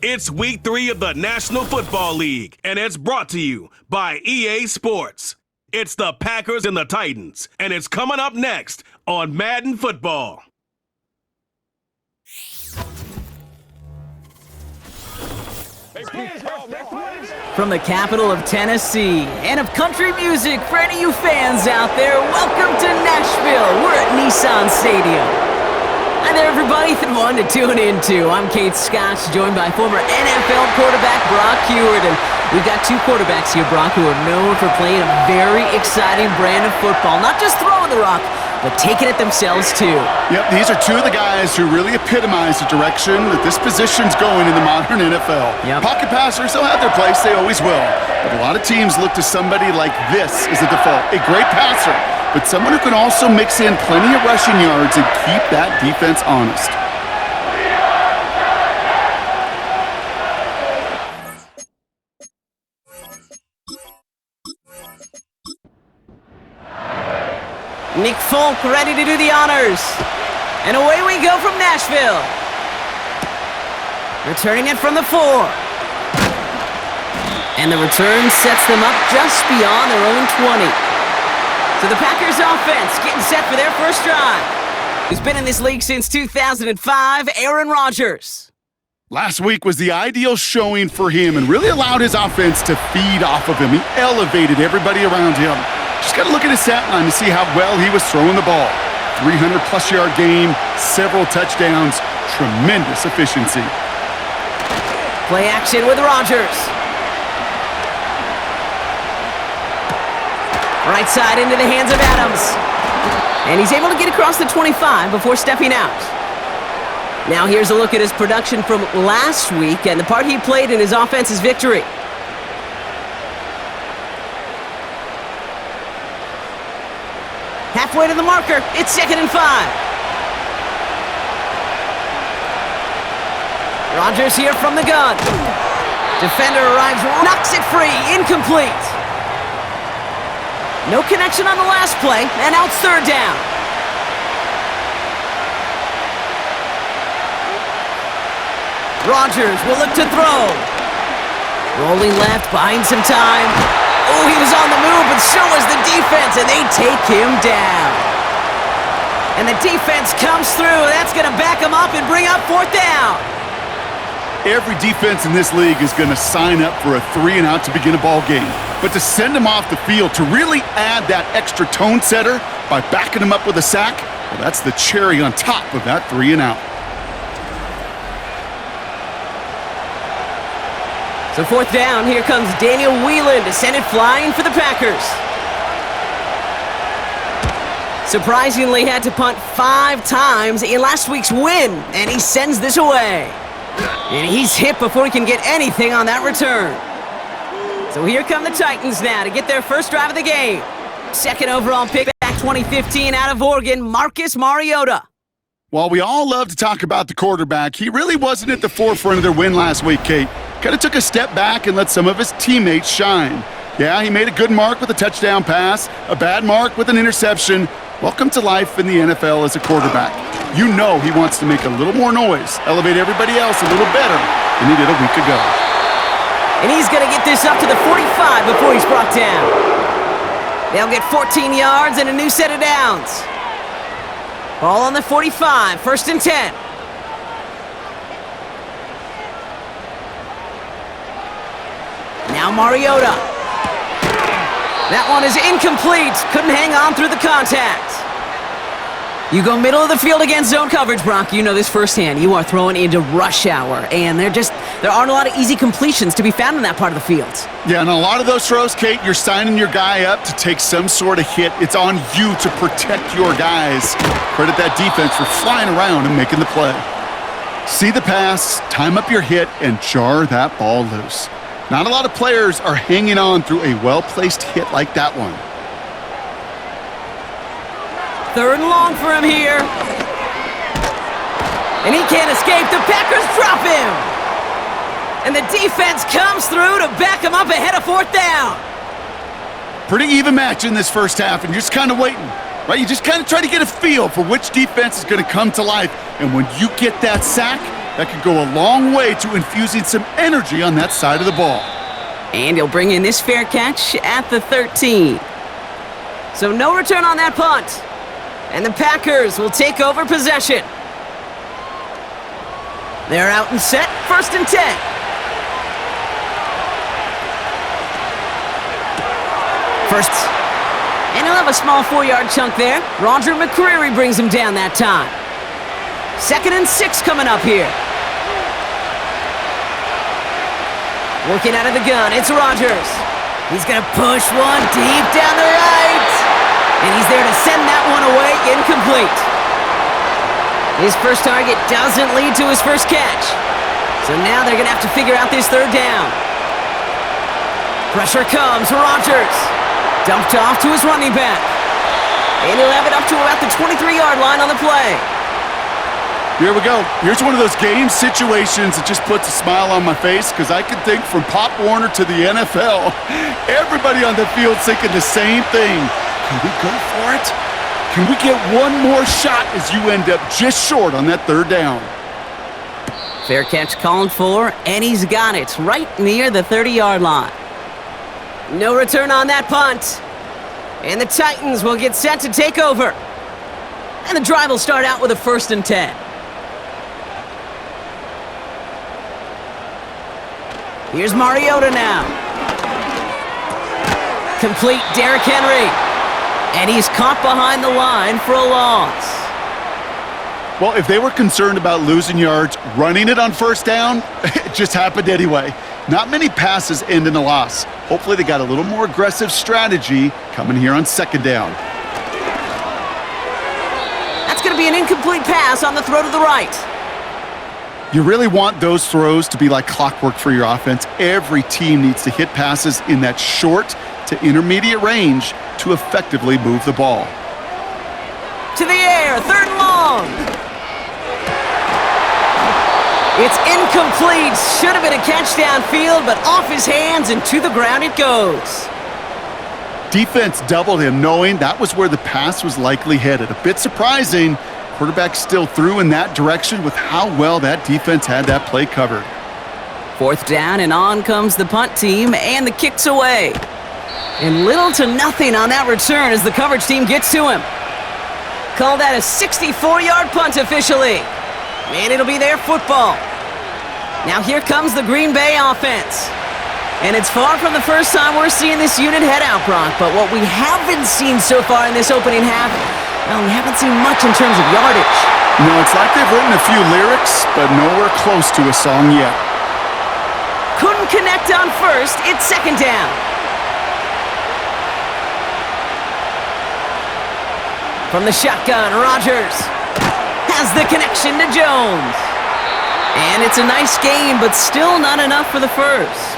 It's week 3 of the National Football League, and it's brought to you by EA Sports. It's the Packers and the Titans, and it's coming up next on Madden Football. From the capital of Tennessee and of country music, for any of you fans out there, welcome to Nashville. We're at Nissan Stadium. Hi there, everybody. Fun to tune into. I'm Kate Scotch, joined by former NFL quarterback Brock Huard. And we've got two quarterbacks here, Brock, who are known for playing a very exciting brand of football. Not just throwing the rock, but taking it themselves, too. Yep, these are two of the guys who really epitomize the direction that this position's going in the modern NFL. Yep. Pocket passers, they'll have their place. They always will. But a lot of teams look to somebody like this as a default. A great passer, but someone who can also mix in plenty of rushing yards and keep that defense honest. Nick Folk ready to do the honors. And away we go from Nashville. Returning it from the 4. And the return sets them up just beyond their own 20. So the Packers offense getting set for their first drive. Who's been in this league since 2005, Aaron Rodgers. Last week was the ideal showing for him and really allowed his offense to feed off of him. He elevated everybody around him. Just got to look at his stat line to see how well he was throwing the ball. 300-plus yard game, several touchdowns, tremendous efficiency. Play action with Rodgers. Right side into the hands of Adams. And he's able to get across the 25 before stepping out. Now here's a look at his production from last week and the part he played in his offense's victory. Halfway to the marker, it's 2nd and 5. Rodgers here from the gun. Defender arrives, knocks it free, incomplete. No connection on the last play, and now it's 3rd down. Rodgers will look to throw. Rolling left, buying some time. Oh, he was on the move, but so was the defense, and they take him down. And the defense comes through. That's going to back him up and bring up 4th down. Every defense in this league is going to sign up for a 3-and-out to begin a ball game. But to send him off the field, to really add that extra tone setter by backing him up with a sack, well, that's the cherry on top of that 3-and-out. So 4th down, here comes Daniel Whelan to send it flying for the Packers. Surprisingly had to punt 5 times in last week's win, and he sends this away. And he's hit before he can get anything on that return. So here come the Titans now to get their first drive of the game. 2nd overall pick back 2015 out of Oregon, Marcus Mariota. While we all love to talk about the quarterback, he really wasn't at the forefront of their win last week, Kate. Kind of took a step back and let some of his teammates shine. Yeah, he made a good mark with a touchdown pass, a bad mark with an interception. Welcome to life in the NFL as a quarterback. You know he wants to make a little more noise, elevate everybody else a little better than he did a week ago. And he's going to get this up to the 45 before he's brought down. They'll get 14 yards and a new set of downs. Ball on the 45, 1st and 10. Now Mariota. That one is incomplete. Couldn't hang on through the contact. You go middle of the field against zone coverage, Brock. You know this firsthand. You are throwing into rush hour, and there aren't a lot of easy completions to be found in that part of the field. Yeah, and a lot of those throws, Kate, you're signing your guy up to take some sort of hit. It's on you to protect your guys. Credit that defense for flying around and making the play. See the pass, time up your hit, and jar that ball loose. Not a lot of players are hanging on through a well-placed hit like that one. 3rd and long for him here. And he can't escape. The Packers drop him. And the defense comes through to back him up ahead of 4th down. Pretty even match in this first half, and you're just kind of waiting. right? You just kind of try to get a feel for which defense is going to come to life. And when you get that sack, That could go a long way to infusing some energy on that side of the ball. And he'll bring in this fair catch at the 13. So no return on that punt. And the Packers will take over possession. They're out and set, 1st and 10. First, and he'll have a small 4-yard chunk there. Roger McCreary brings him down that time. 2nd and 6 coming up here. Working out of the gun, it's Rodgers. He's gonna push one deep down the right. And he's there to send that one away, incomplete. His first target doesn't lead to his first catch. So now they're gonna have to figure out this 3rd down. Pressure comes, Rodgers. Dumped off to his running back. And he'll have it up to about the 23-yard line on the play. Here we go. Here's one of those game situations that just puts a smile on my face because I can think from Pop Warner to the NFL. Everybody on the field thinking the same thing. Can we go for it? Can we get one more shot as you end up just short on that 3rd down? Fair catch called for, and he's got it right near the 30-yard line. No return on that punt. And the Titans will get set to take over. And the drive will start out with a 1st and 10. Here's Mariota now. Complete, Derrick Henry. And he's caught behind the line for a loss. Well, if they were concerned about losing yards, running it on 1st down, it just happened anyway. Not many passes end in a loss. Hopefully they got a little more aggressive strategy coming here on 2nd down. That's going to be an incomplete pass on the throw to the right. You really want those throws to be like clockwork for your offense. Every team needs to hit passes in that short to intermediate range to effectively move the ball. To the air, 3rd and long. It's incomplete. Should have been a catch downfield, but off his hands and to the ground it goes. Defense doubled him, knowing that was where the pass was likely headed. A bit surprising. Quarterback still threw in that direction with how well that defense had that play covered. 4th down, and on comes the punt team, and the kick's away. And little to nothing on that return as the coverage team gets to him. Call that a 64-yard punt officially. And it'll be their football. Now here comes the Green Bay offense. And it's far from the first time we're seeing this unit head out, Brock. But what we haven't seen so far in this opening half, well, we haven't seen much in terms of yardage. No, it's like they've written a few lyrics, but nowhere close to a song yet. Couldn't connect on 1st, it's 2nd down. From the shotgun, Rodgers has the connection to Jones. And it's a nice game, but still not enough for the 1st.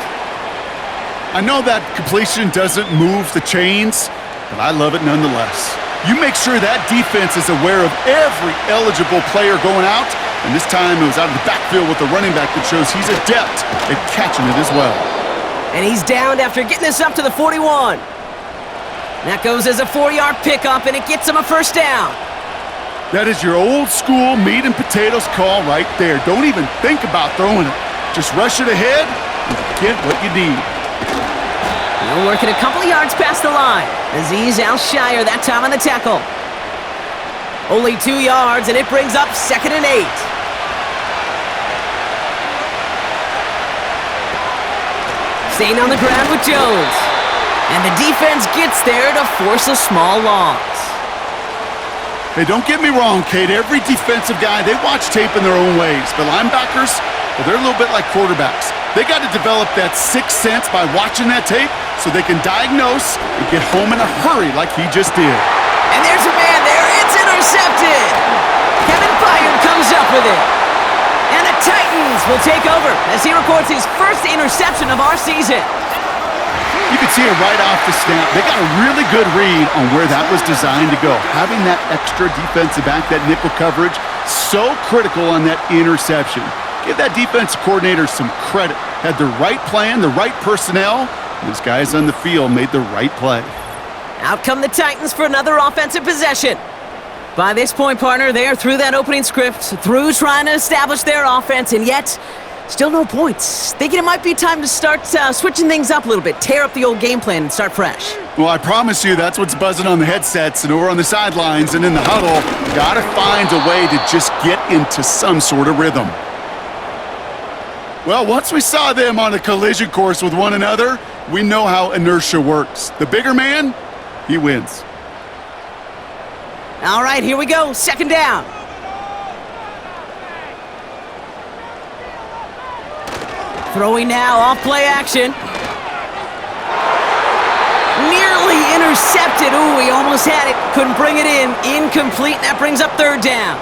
I know that completion doesn't move the chains, but I love it nonetheless. You make sure that defense is aware of every eligible player going out, and this time it was out of the backfield with the running back that shows he's adept at catching it as well. And he's downed after getting this up to the 41. That goes as a 4-yard pickup, and it gets him a 1st down. That is your old school meat and potatoes call right there. Don't even think about throwing it. Just rush it ahead and get what you need. He'll work it a couple of yards past the line. Azeez Al-Shire that time on the tackle. Only 2 yards, and it brings up 2nd and 8. Staying on the ground with Jones. And the defense gets there to force a small loss. Hey, don't get me wrong, Kate. Every defensive guy, they watch tape in their own ways. The linebackers, well, they're a little bit like quarterbacks. They got to develop that sixth sense by watching that tape so they can diagnose and get home in a hurry like he just did. And there's a man there. It's intercepted. Kevin Byard comes up with it. And the Titans will take over as he records his first interception of our season. You can see it right off the snap. They got a really good read on where that was designed to go. Having that extra defensive back, that nickel coverage, so critical on that interception. Give that defensive coordinator some credit. Had the right plan, the right personnel, and his guys on the field made the right play. Out come the Titans for another offensive possession. By this point, partner, they are through that opening script, through trying to establish their offense, and yet, still no points. Thinking it might be time to start switching things up a little bit, tear up the old game plan and start fresh. Well, I promise you that's what's buzzing on the headsets and over on the sidelines and in the huddle. Gotta find a way to just get into some sort of rhythm. Well, once we saw them on a collision course with one another, we know how inertia works. The bigger man, he wins. All right, here we go. Second down. Throwing now, off play action. Nearly intercepted. Ooh, he almost had it. Couldn't bring it in. Incomplete. That brings up third down.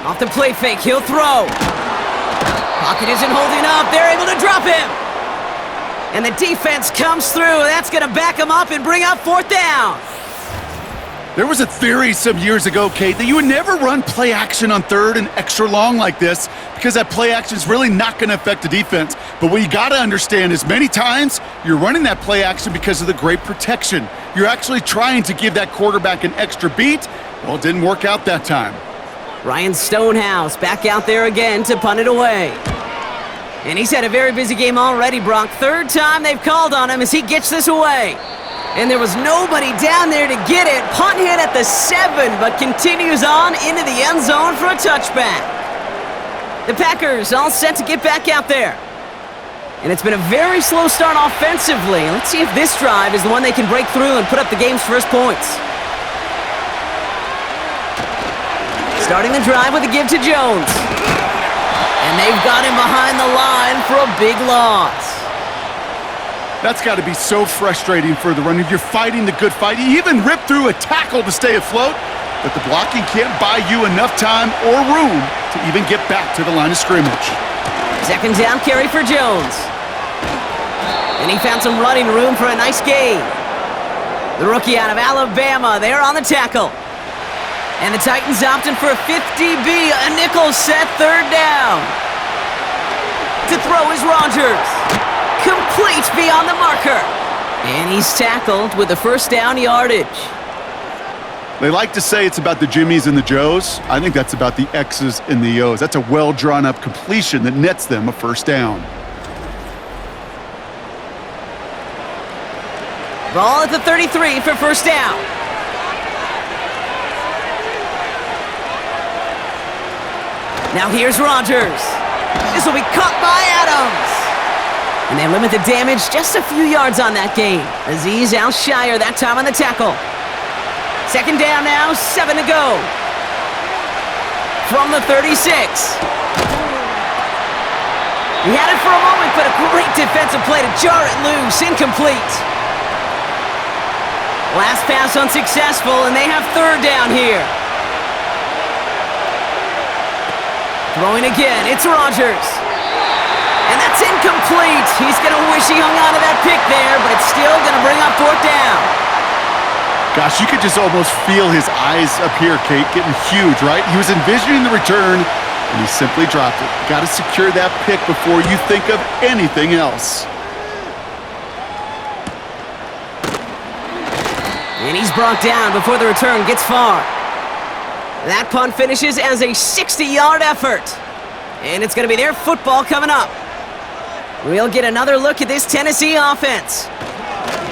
Off the play fake. He'll throw. Pocket isn't holding up. They're able to drop him. And the defense comes through. That's going to back him up and bring up fourth down. There was a theory some years ago, Kate, that you would never run play action on third and extra long like this because that play action is really not going to affect the defense. But what you got to understand is many times you're running that play action because of the great protection. You're actually trying to give that quarterback an extra beat. Well, it didn't work out that time. Ryan Stonehouse back out there again to punt it away. And he's had a very busy game already, Brock. Third time they've called on him as he gets this away. And there was nobody down there to get it. Punt hit at the 7, but continues on into the end zone for a touchback. The Packers all set to get back out there. And it's been a very slow start offensively. Let's see if this drive is the one they can break through and put up the game's first points. Starting the drive with a give to Jones. And they've got him behind the line for a big loss. That's got to be so frustrating for the runner. You're fighting the good fight. You even rip through a tackle to stay afloat, but the blocking can't buy you enough time or room to even get back to the line of scrimmage. Second down carry for Jones. And he found some running room for a nice gain. The rookie out of Alabama, they're on the tackle. And the Titans opting for a 50B, a nickel set, third down. To throw is Rodgers. Complete beyond the marker. And he's tackled with the first down yardage. They like to say it's about the Jimmies and the Joes. I think that's about the X's and the O's. That's a well-drawn-up completion that nets them a first down. Ball at the 33 for first down. Now here's Rodgers. This will be caught by Adams. And they limit the damage just a few yards on that gain. Azeez Al-Shire that time on the tackle. Second down now, 7 to go. From the 36. He had it for a moment, but a great defensive play to jar it loose. Incomplete. Last pass unsuccessful, and they have third down here. Throwing again, it's Rodgers. And that's incomplete. He's going to wish he hung on to that pick there, but it's still going to bring up fourth down. Gosh, you could just almost feel his eyes up here, Kate, getting huge, right? He was envisioning the return, and he simply dropped it. Got to secure that pick before you think of anything else. And he's brought down before the return gets far. That punt finishes as a 60-yard effort. And it's going to be their football coming up. We'll get another look at this Tennessee offense.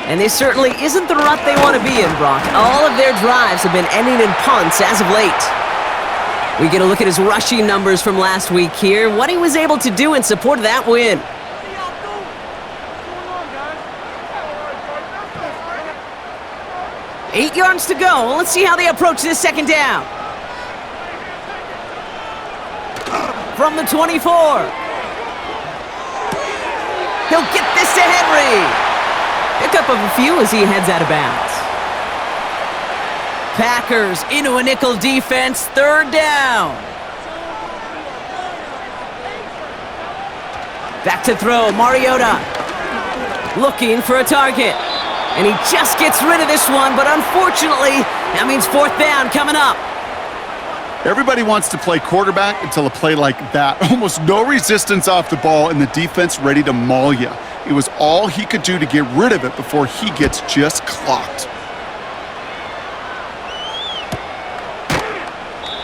And this certainly isn't the rut they want to be in, Brock. All of their drives have been ending in punts as of late. We get a look at his rushing numbers from last week here, what he was able to do in support of that win. Eight yards to go. Let's see how they approach this second down. From the 24. He'll get this to Henry. Pickup of a few as he heads out of bounds. Packers into a nickel defense, third down. Back to throw, Mariota. Looking for a target. And he just gets rid of this one, but unfortunately, that means fourth down coming up. Everybody wants to play quarterback until a play like that. Almost no resistance off the ball and the defense ready to maul you. It was all he could do to get rid of it before he gets just clocked.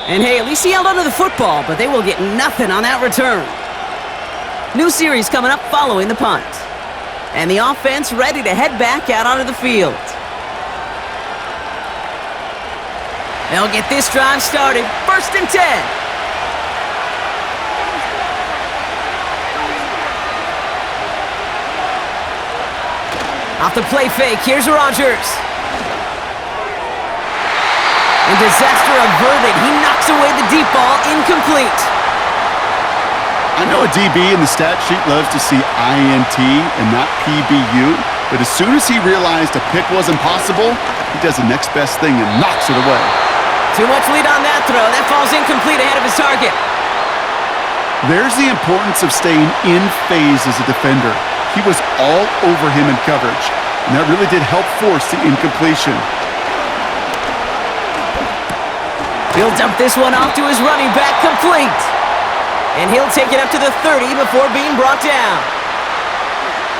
And hey, at least he held onto the football, but they will get nothing on that return. New series coming up following the punt. And the offense ready to head back out onto the field. They'll get this drive started. 1st and 10. Off the play fake, here's Rodgers. And disaster averted. He knocks away the deep ball, incomplete. I know a DB in the stat sheet loves to see INT and not PBU, but as soon as he realized a pick wasn't possible, he does the next best thing and knocks it away. Too much lead on that throw. That falls incomplete ahead of his target. There's the importance of staying in phase as a defender. He was all over him in coverage, and that really did help force the incompletion. He'll dump this one off to his running back, complete. And he'll take it up to the 30 before being brought down.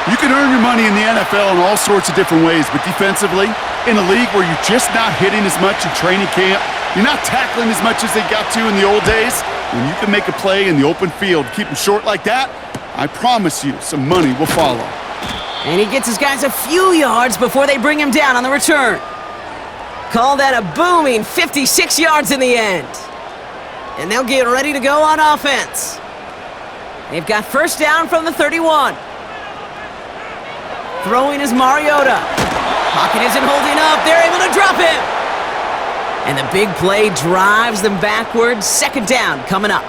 You can earn your money in the NFL in all sorts of different ways, but defensively, in a league where you're just not hitting as much in training camp, you're not tackling as much as they got to in the old days, when you can make a play in the open field, keep them short like that, I promise you some money will follow. And he gets his guys a few yards before they bring him down on the return. Call that a booming 56 yards in the end. And they'll get ready to go on offense. They've got 1st down from the 31. Throwing is Mariota. Pocket isn't holding up. They're able to drop him. And the big play drives them backwards. 2nd down coming up.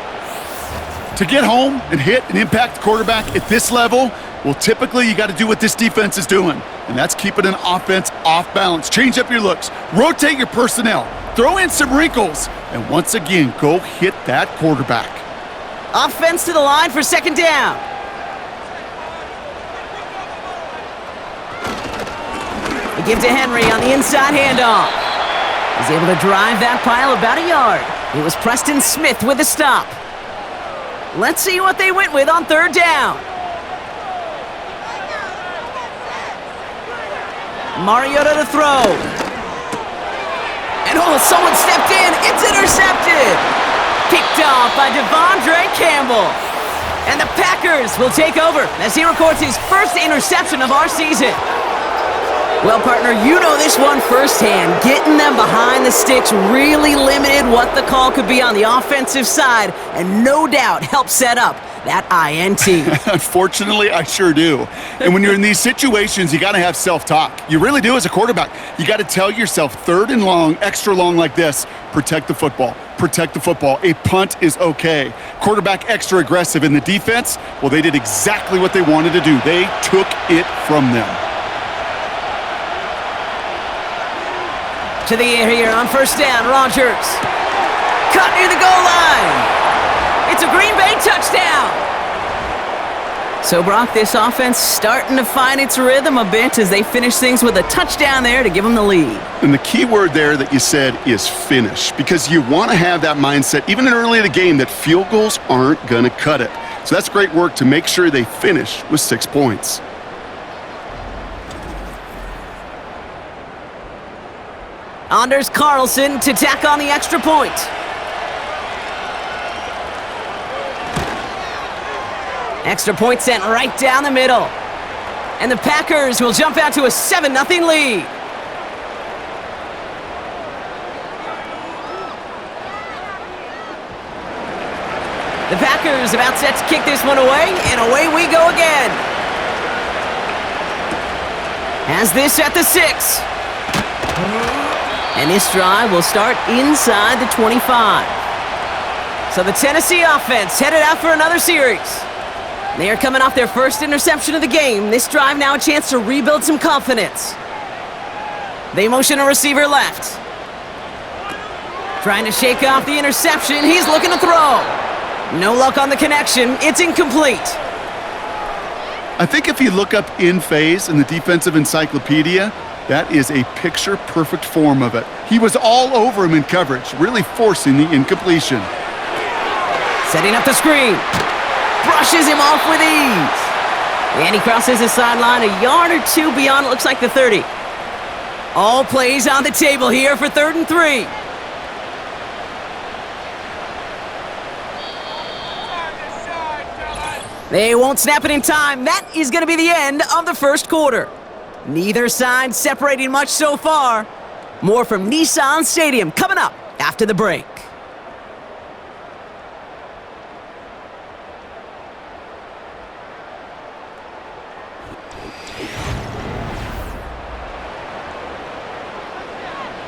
To get home and hit and impact the quarterback at this level, well, typically you got to do what this defense is doing, and that's keeping an offense off balance. Change up your looks, rotate your personnel, throw in some wrinkles, and once again, go hit that quarterback. Offense to the line for 2nd down. They give to Henry on the inside handoff. He's able to drive that pile about a yard. It was Preston Smith with a stop. Let's see what they went with on 3rd down. Mariota to throw. And someone stepped in. It's intercepted. Picked off by Devondre Campbell. And the Packers will take over as he records his 1st interception of our season. Well, partner, you know this one firsthand. Getting them behind the sticks really limited what the call could be on the offensive side, and no doubt helped set up that INT. Unfortunately, I sure do. And when you're in these situations, you got to have self-talk. You really do as a quarterback. You got to tell yourself 3rd and long, extra long like this, protect the football. Protect the football. A punt is okay. Quarterback extra aggressive in the defense, well, they did exactly what they wanted to do. They took it from them. To the air here on 1st down, Rodgers. Cut near the goal line. It's a Green Bay touchdown. So, Brock, this offense starting to find its rhythm a bit as they finish things with a touchdown there to give them the lead. And the key word there that you said is finish, because you want to have that mindset, even in early in the game, that field goals aren't going to cut it. So that's great work to make sure they finish with 6 points. Anders Carlson to tack on the extra point. Extra point sent right down the middle. And the Packers will jump out to a 7-0 lead. The Packers about set to kick this one away, and away we go again. Has this at the 6. And this drive will start inside the 25. So the Tennessee offense headed out for another series. They are coming off their 1st interception of the game. This drive now a chance to rebuild some confidence. They motion a receiver left. Trying to shake off the interception. He's looking to throw. No luck on the connection. It's incomplete. I think if you look up in phase in the defensive encyclopedia, That is a picture-perfect form of it. He was all over him in coverage, really forcing the incompletion. Setting up the screen. Brushes him off with ease. And he crosses the sideline a yard or two beyond, it looks like the 30. All plays on the table here for 3rd and 3. They won't snap it in time. That is going to be the end of the first quarter. Neither side separating much so far. More from Nissan Stadium coming up after the break.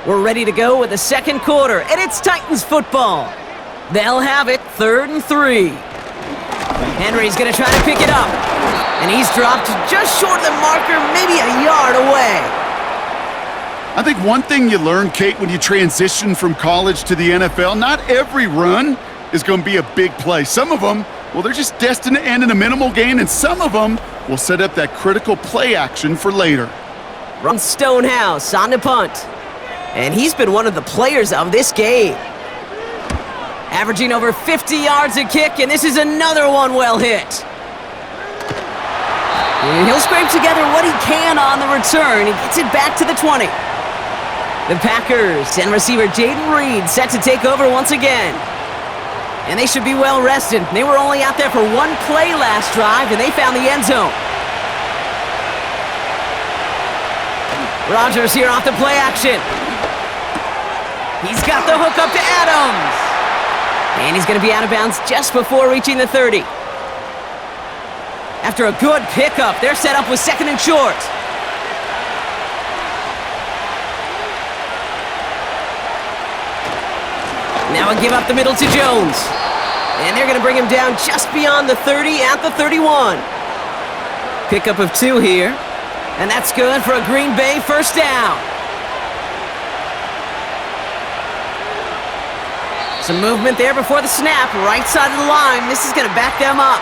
We're ready to go with the second quarter, and it's Titans football. They'll have it 3rd and 3. Henry's going to try to pick it up, and he's dropped just short of the marker, maybe a yard away. I think one thing you learn, Kate, when you transition from college to the NFL, not every run is going to be a big play. Some of them, well, they're just destined to end in a minimal gain, and some of them will set up that critical play action for later. Run Stonehouse on the punt. And he's been one of the players of this game. Averaging over 50 yards a kick, and this is another one well hit. And he'll scrape together what he can on the return. He gets it back to the 20. The Packers and receiver Jaden Reed set to take over once again. And they should be well rested. They were only out there for one play last drive, and they found the end zone. Rodgers here off the play action. He's got the hook up to Adams. And he's going to be out of bounds just before reaching the 30. After a good pickup, they're set up with 2nd and short. Now a give up the middle to Jones. And they're going to bring him down just beyond the 30 at the 31. Pickup of 2 here. And that's good for a Green Bay first down. Some movement there before the snap, right side of the line. This is going to back them up.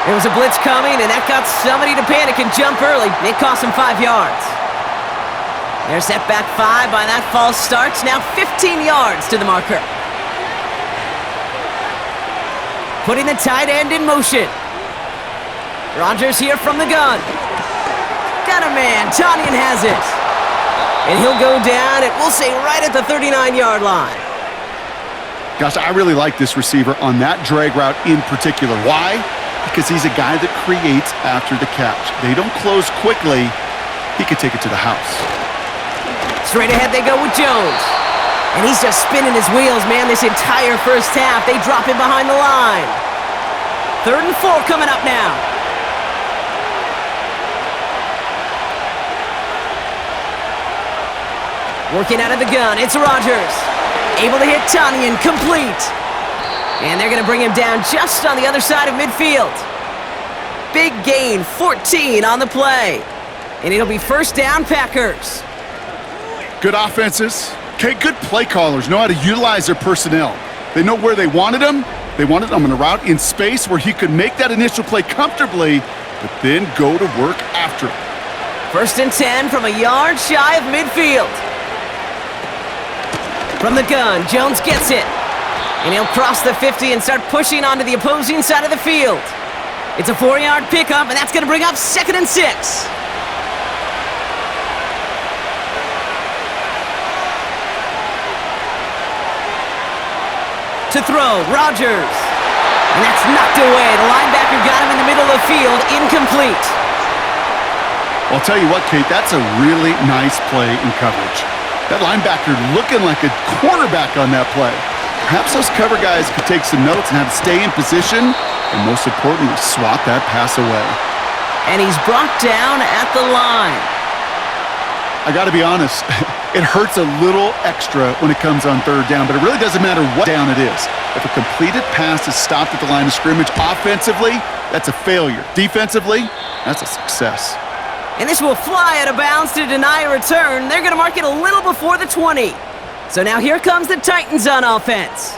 There was a blitz coming, and that got somebody to panic and jump early. It cost them 5 yards. They're set back 5 by that false start. Now 15 yards to the marker. Putting the tight end in motion. Rodgers here from the gun. Got a man. Tanyan has it. And he'll go down, and we'll say right at the 39-yard line. Gosh, I really like this receiver on that drag route in particular. Why? Because he's a guy that creates after the catch. They don't close quickly. He could take it to the house. Straight ahead they go with Jones. And he's just spinning his wheels, man, this entire first half. They drop him behind the line. 3rd and 4 coming up now. Working out of the gun, it's Rodgers. Able to hit Tanyan, complete. And they're going to bring him down just on the other side of midfield. Big gain, 14 on the play. And it'll be first down, Packers. Good offenses. Okay, good play callers know how to utilize their personnel. They know where they wanted him. They wanted him in a route in space where he could make that initial play comfortably, but then go to work after it. 1st and 10 from a yard shy of midfield. From the gun, Jones gets it. And he'll cross the 50 and start pushing onto the opposing side of the field. It's a 4-yard pickup, and that's going to bring up 2nd and 6. To throw, Rodgers. And that's knocked away. The linebacker got him in the middle of the field, incomplete. I'll tell you what, Kate, that's a really nice play in coverage. That linebacker looking like a quarterback on that play. Perhaps those cover guys could take some notes on how to stay in position and, most importantly, swat that pass away. And he's brought down at the line. I got to be honest, it hurts a little extra when it comes on 3rd down, but it really doesn't matter what down it is. If a completed pass is stopped at the line of scrimmage, offensively, that's a failure. Defensively, that's a success. And this will fly out of bounds to deny a return. They're going to mark it a little before the 20. So now here comes the Titans on offense.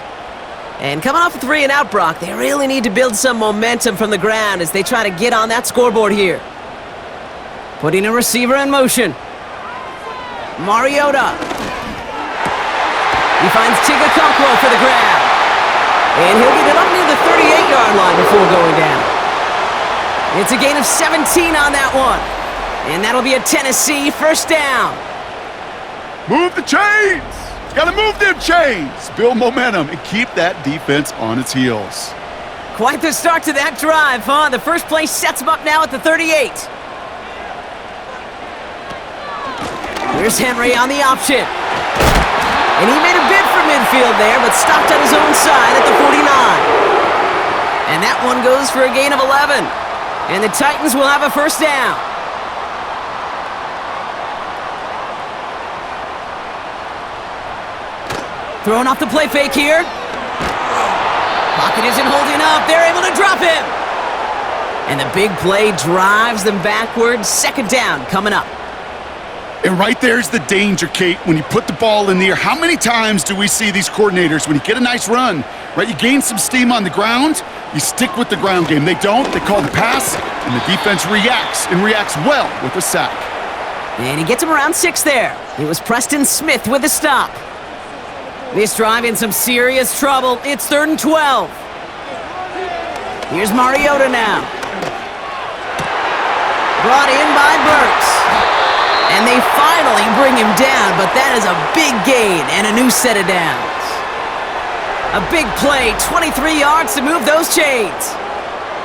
And coming off a 3-and-out, Brock, they really need to build some momentum from the ground as they try to get on that scoreboard here. Putting a receiver in motion. Mariota. He finds Chigakonkwo for the grab. And he'll get it up near the 38-yard line before going down. It's a gain of 17 on that one. And that'll be a Tennessee first down. Move the chains! Gotta move them chains! Build momentum and keep that defense on its heels. Quite the start to that drive, huh? The first play sets him up now at the 38. Here's Henry on the option. And he made a bid for midfield there, but stopped on his own side at the 49. And that one goes for a gain of 11. And the Titans will have a first down. Throwing off the play fake here. Pocket isn't holding up. They're able to drop him. And the big play drives them backwards. Second down coming up. And right there's the danger, Kate, when you put the ball in the air. How many times do we see these coordinators, when you get a nice run, right, you gain some steam on the ground, you stick with the ground game. They don't. They call the pass, and the defense reacts, and reacts well with a sack. And he gets him around 6 there. It was Preston Smith with the stop. This drive in some serious trouble. It's 3rd and 12. Here's Mariota now. Brought in by Burks. And they finally bring him down, but that is a big gain and a new set of downs. A big play, 23 yards to move those chains.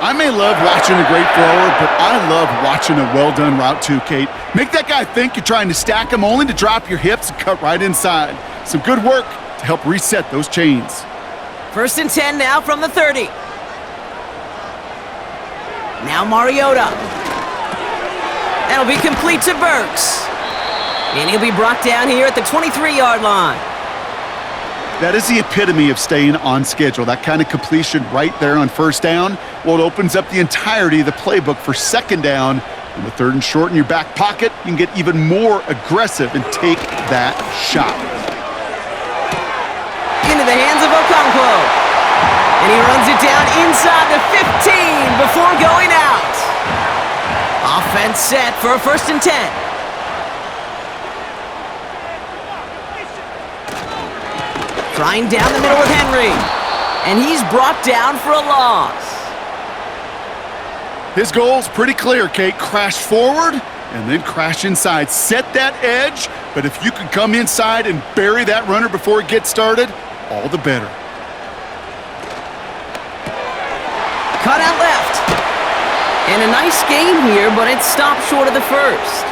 I may love watching a great thrower, but I love watching a well-done route too, Kate. Make that guy think you're trying to stack him only to drop your hips and cut right inside. Some good work to help reset those chains. 1st and 10 now from the 30. Now Mariota. That'll be complete to Burks. And he'll be brought down here at the 23-yard line. That is the epitome of staying on schedule. That kind of completion right there on first down. Well, it opens up the entirety of the playbook for second down. In the 3rd and short in your back pocket, you can get even more aggressive and take that shot. Into the hands of Okonkwo. And he runs it down inside the 15 before going out. Offense set for a 1st and 10. Trying down the middle with Henry. And he's brought down for a loss. His goal's pretty clear, Kate. Crash forward and then crash inside. Set that edge, but if you can come inside and bury that runner before it gets started, all the better. Cut out left. And a nice game here, but it stopped short of the first.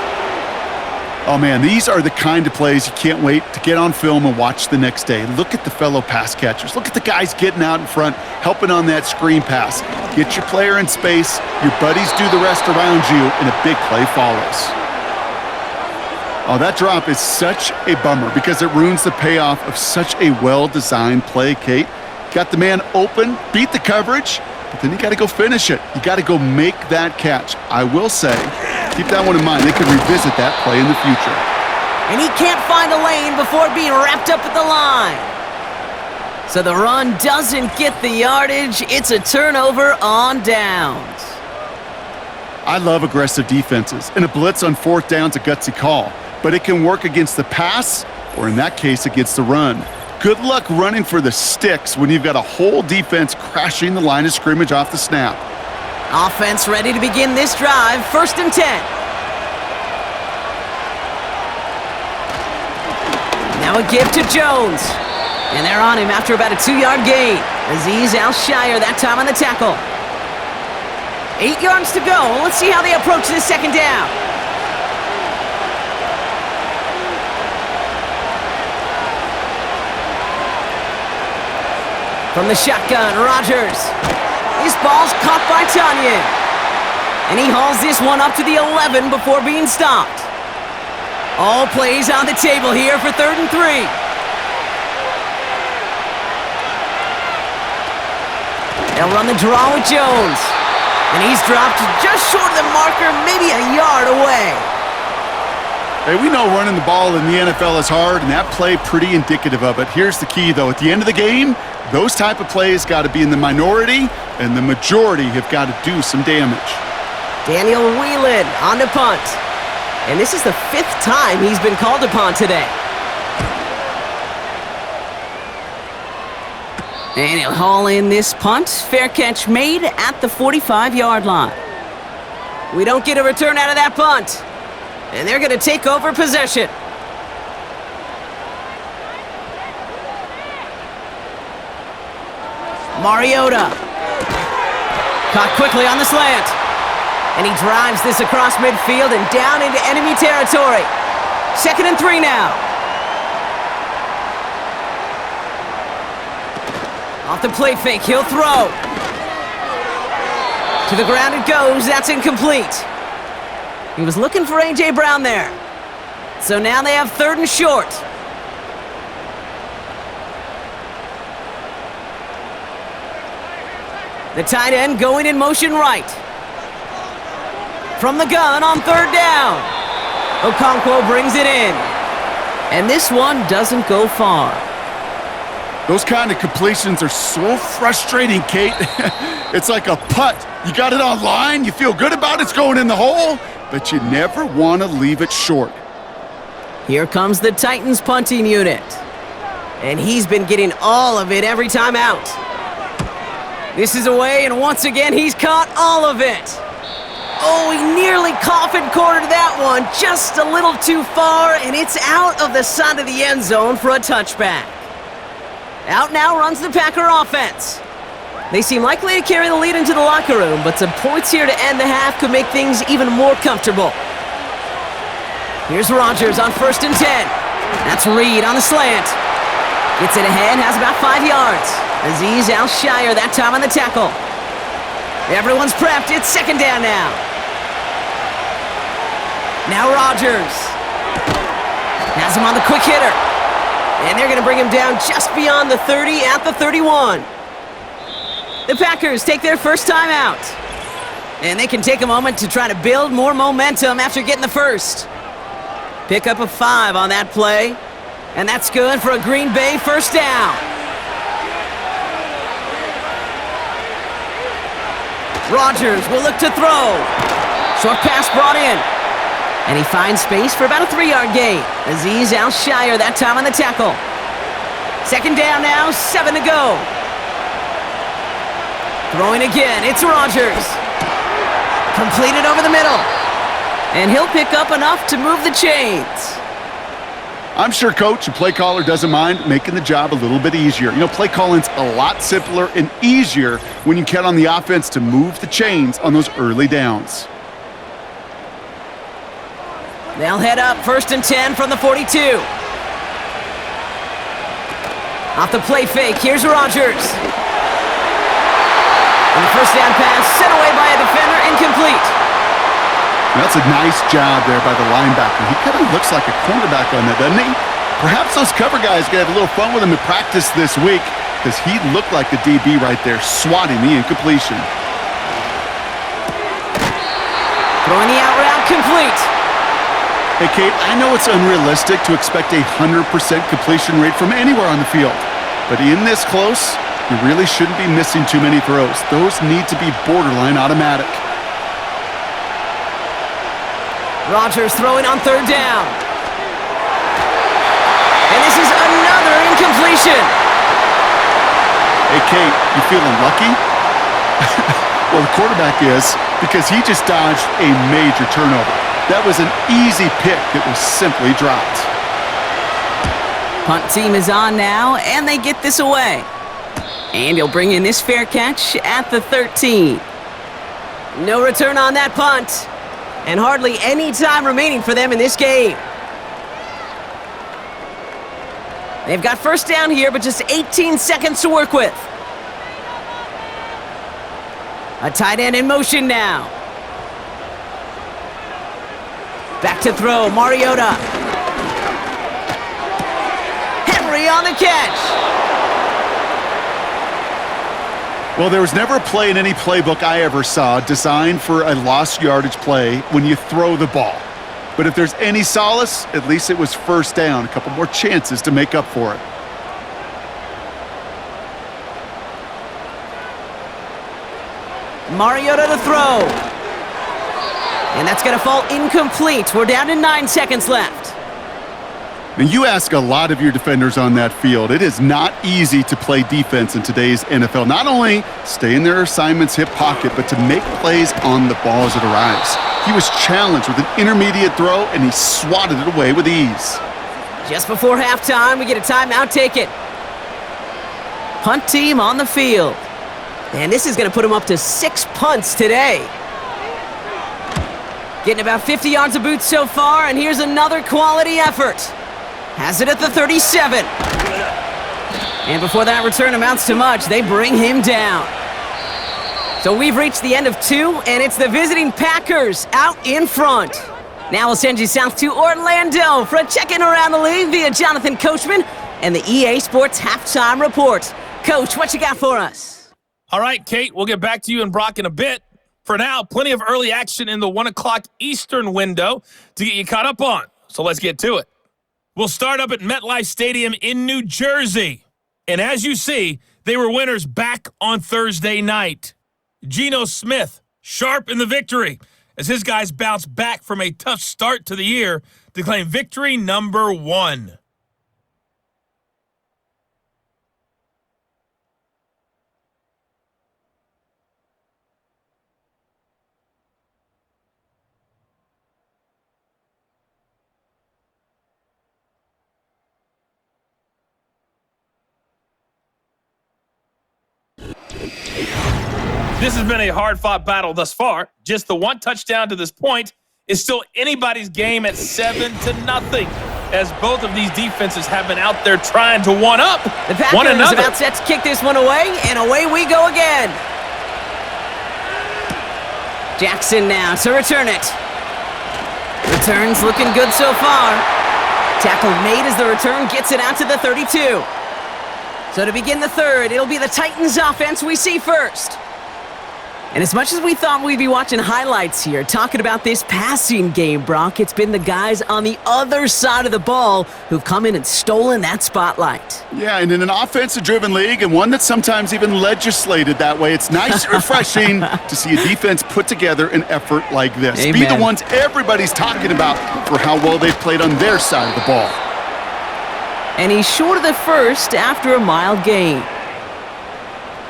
Oh, man, these are the kind of plays you can't wait to get on film and watch the next day. Look at the fellow pass catchers. Look at the guys getting out in front, helping on that screen pass. Get your player in space, your buddies do the rest around you, and a big play follows. Oh, that drop is such a bummer because it ruins the payoff of such a well-designed play, Kate. Got the man open, beat the coverage, but then you got to go finish it. You got to go make that catch. I will say, keep that one in mind. They could revisit that play in the future. And he can't find a lane before being wrapped up at the line. So the run doesn't get the yardage. It's a turnover on downs. I love aggressive defenses, and a blitz on 4th down's a gutsy call, but it can work against the pass, or in that case, against the run. Good luck running for the sticks when you've got a whole defense crashing the line of scrimmage off the snap. Offense ready to begin this drive. 1st and 10. Now a give to Jones. And they're on him after about a 2-yard gain. Azeez Al-Shire that time on the tackle. 8 yards to go. Let's see how they approach this second down. From the shotgun, Rodgers. This ball's caught by Tanyan. And he hauls this one up to the 11 before being stopped. All plays on the table here for 3rd and 3. They'll run the draw with Jones. And he's dropped just short of the marker, maybe a yard away. Hey, we know running the ball in the NFL is hard, and that play pretty indicative of it. Here's the key, though. At the end of the game, those type of plays got to be in the minority, and the majority have got to do some damage. Daniel Whelan on the punt. And this is the 5th time he's been called upon today. And he'll haul in this punt. Fair catch made at the 45-yard line. We don't get a return out of that punt. And they're going to take over possession. Mariota. Caught quickly on the slant. And he drives this across midfield and down into enemy territory. 2nd and 3 now. Off the play fake, he'll throw. To the ground it goes, that's incomplete. He was looking for A.J. Brown there. So now they have 3rd and short. The tight end going in motion right. From the gun on 3rd down. Okonkwo brings it in. And this one doesn't go far. Those kind of completions are so frustrating, Kate. It's like a putt. You got it on line, you feel good about it's going in the hole, but you never want to leave it short. Here comes the Titans punting unit. And he's been getting all of it every time out. This is away, and once again, he's caught all of it. Oh, he nearly coffin cornered that one, just a little too far, and it's out of the side of the end zone for a touchback. Out now runs the Packer offense. They seem likely to carry the lead into the locker room, but some points here to end the half could make things even more comfortable. Here's Rodgers on 1st and 10. That's Reed on the slant. Gets it ahead, has about 5 yards. Azeez Al-Shire that time on the tackle. Everyone's prepped, it's 2nd down now. Now Rodgers. Has him on the quick hitter. And they're going to bring him down just beyond the 30 at the 31. The Packers take their first time out. And they can take a moment to try to build more momentum after getting the first. Pick up a 5 on that play. And that's good for a Green Bay first down. Rodgers will look to throw. Short pass brought in. And he finds space for about a 3-yard gain. Azeez Al-Shire that time on the tackle. 2nd down now, 7 to go. Throwing again, it's Rodgers. Completed over the middle. And he'll pick up enough to move the chains. I'm sure coach and play caller doesn't mind making the job a little bit easier. You know, play calling's a lot simpler and easier when you count on the offense to move the chains on those early downs. They'll head up 1st and 10 from the 42. Off the play fake, here's Rodgers. And the first down pass sent away by a defender, incomplete. That's a nice job there by the linebacker. He kind of looks like a cornerback on that, doesn't he? Perhaps those cover guys can have a little fun with him in practice this week, because he looked like a DB right there, swatting the incompletion. Throwing the out route, complete. Hey, Kate, I know it's unrealistic to expect a 100% completion rate from anywhere on the field, but in this close, you really shouldn't be missing too many throws. Those need to be borderline automatic. Rodgers throwing on 3rd down. And this is another incompletion. Hey, Kate, you feeling lucky? Well, the quarterback is, because he just dodged a major turnover. That was an easy pick that was simply dropped. Punt team is on now, and they get this away. And he'll bring in this fair catch at the 13. No return on that punt. And hardly any time remaining for them in this game. They've got first down here, but just 18 seconds to work with. A tight end in motion now. Back to throw, Mariota. Henry on the catch. Well, there was never a play in any playbook I ever saw designed for a lost yardage play when you throw the ball. But if there's any solace, at least it was first down. A couple more chances to make up for it. Mariota to throw. And that's going to fall incomplete. We're down to 9 seconds left. And you ask a lot of your defenders on that field. It is not easy to play defense in today's NFL. Not only stay in their assignment's hip pocket, but to make plays on the ball as it arrives. He was challenged with an intermediate throw, and he swatted it away with ease. Just before halftime, we get a timeout taken. Punt team on the field. And this is going to put him up to 6 punts today. Getting about 50 yards of boots so far, and here's another quality effort. Has it at the 37. And before that return amounts to much, they bring him down. So we've reached the end of 2, and it's the visiting Packers out in front. Now we'll send you south to Orlando for a check-in around the league via Jonathan Coachman and the EA Sports Halftime Report. Coach, what you got for us? All right, Kate, we'll get back to you and Brock in a bit. For now, plenty of early action in the 1 o'clock Eastern window to get you caught up on. So let's get to it. We'll start up at MetLife Stadium in New Jersey. And as you see, they were winners back on Thursday night. Geno Smith, sharp in the victory, as his guys bounce back from a tough start to the year to claim victory number 1. This has been a hard-fought battle thus far. Just the 1 touchdown to this point is still anybody's game at 7-0, as both of these defenses have been out there trying to one-up the Packers one another. About set to kick this one away, and away we go again. Jackson now to return it. Returns looking good so far. Tackle made as the return gets it out to the 32. So to begin the third, it'll be the Titans offense we see first. And as much as we thought we'd be watching highlights here, talking about this passing game, Brock, it's been the guys on the other side of the ball who've come in and stolen that spotlight. Yeah, and in an offensive-driven league, and one that's sometimes even legislated that way, it's nice and refreshing to see a defense put together an effort like this. Amen. Be the ones everybody's talking about for how well they've played on their side of the ball. And he's short of the first after a mild gain.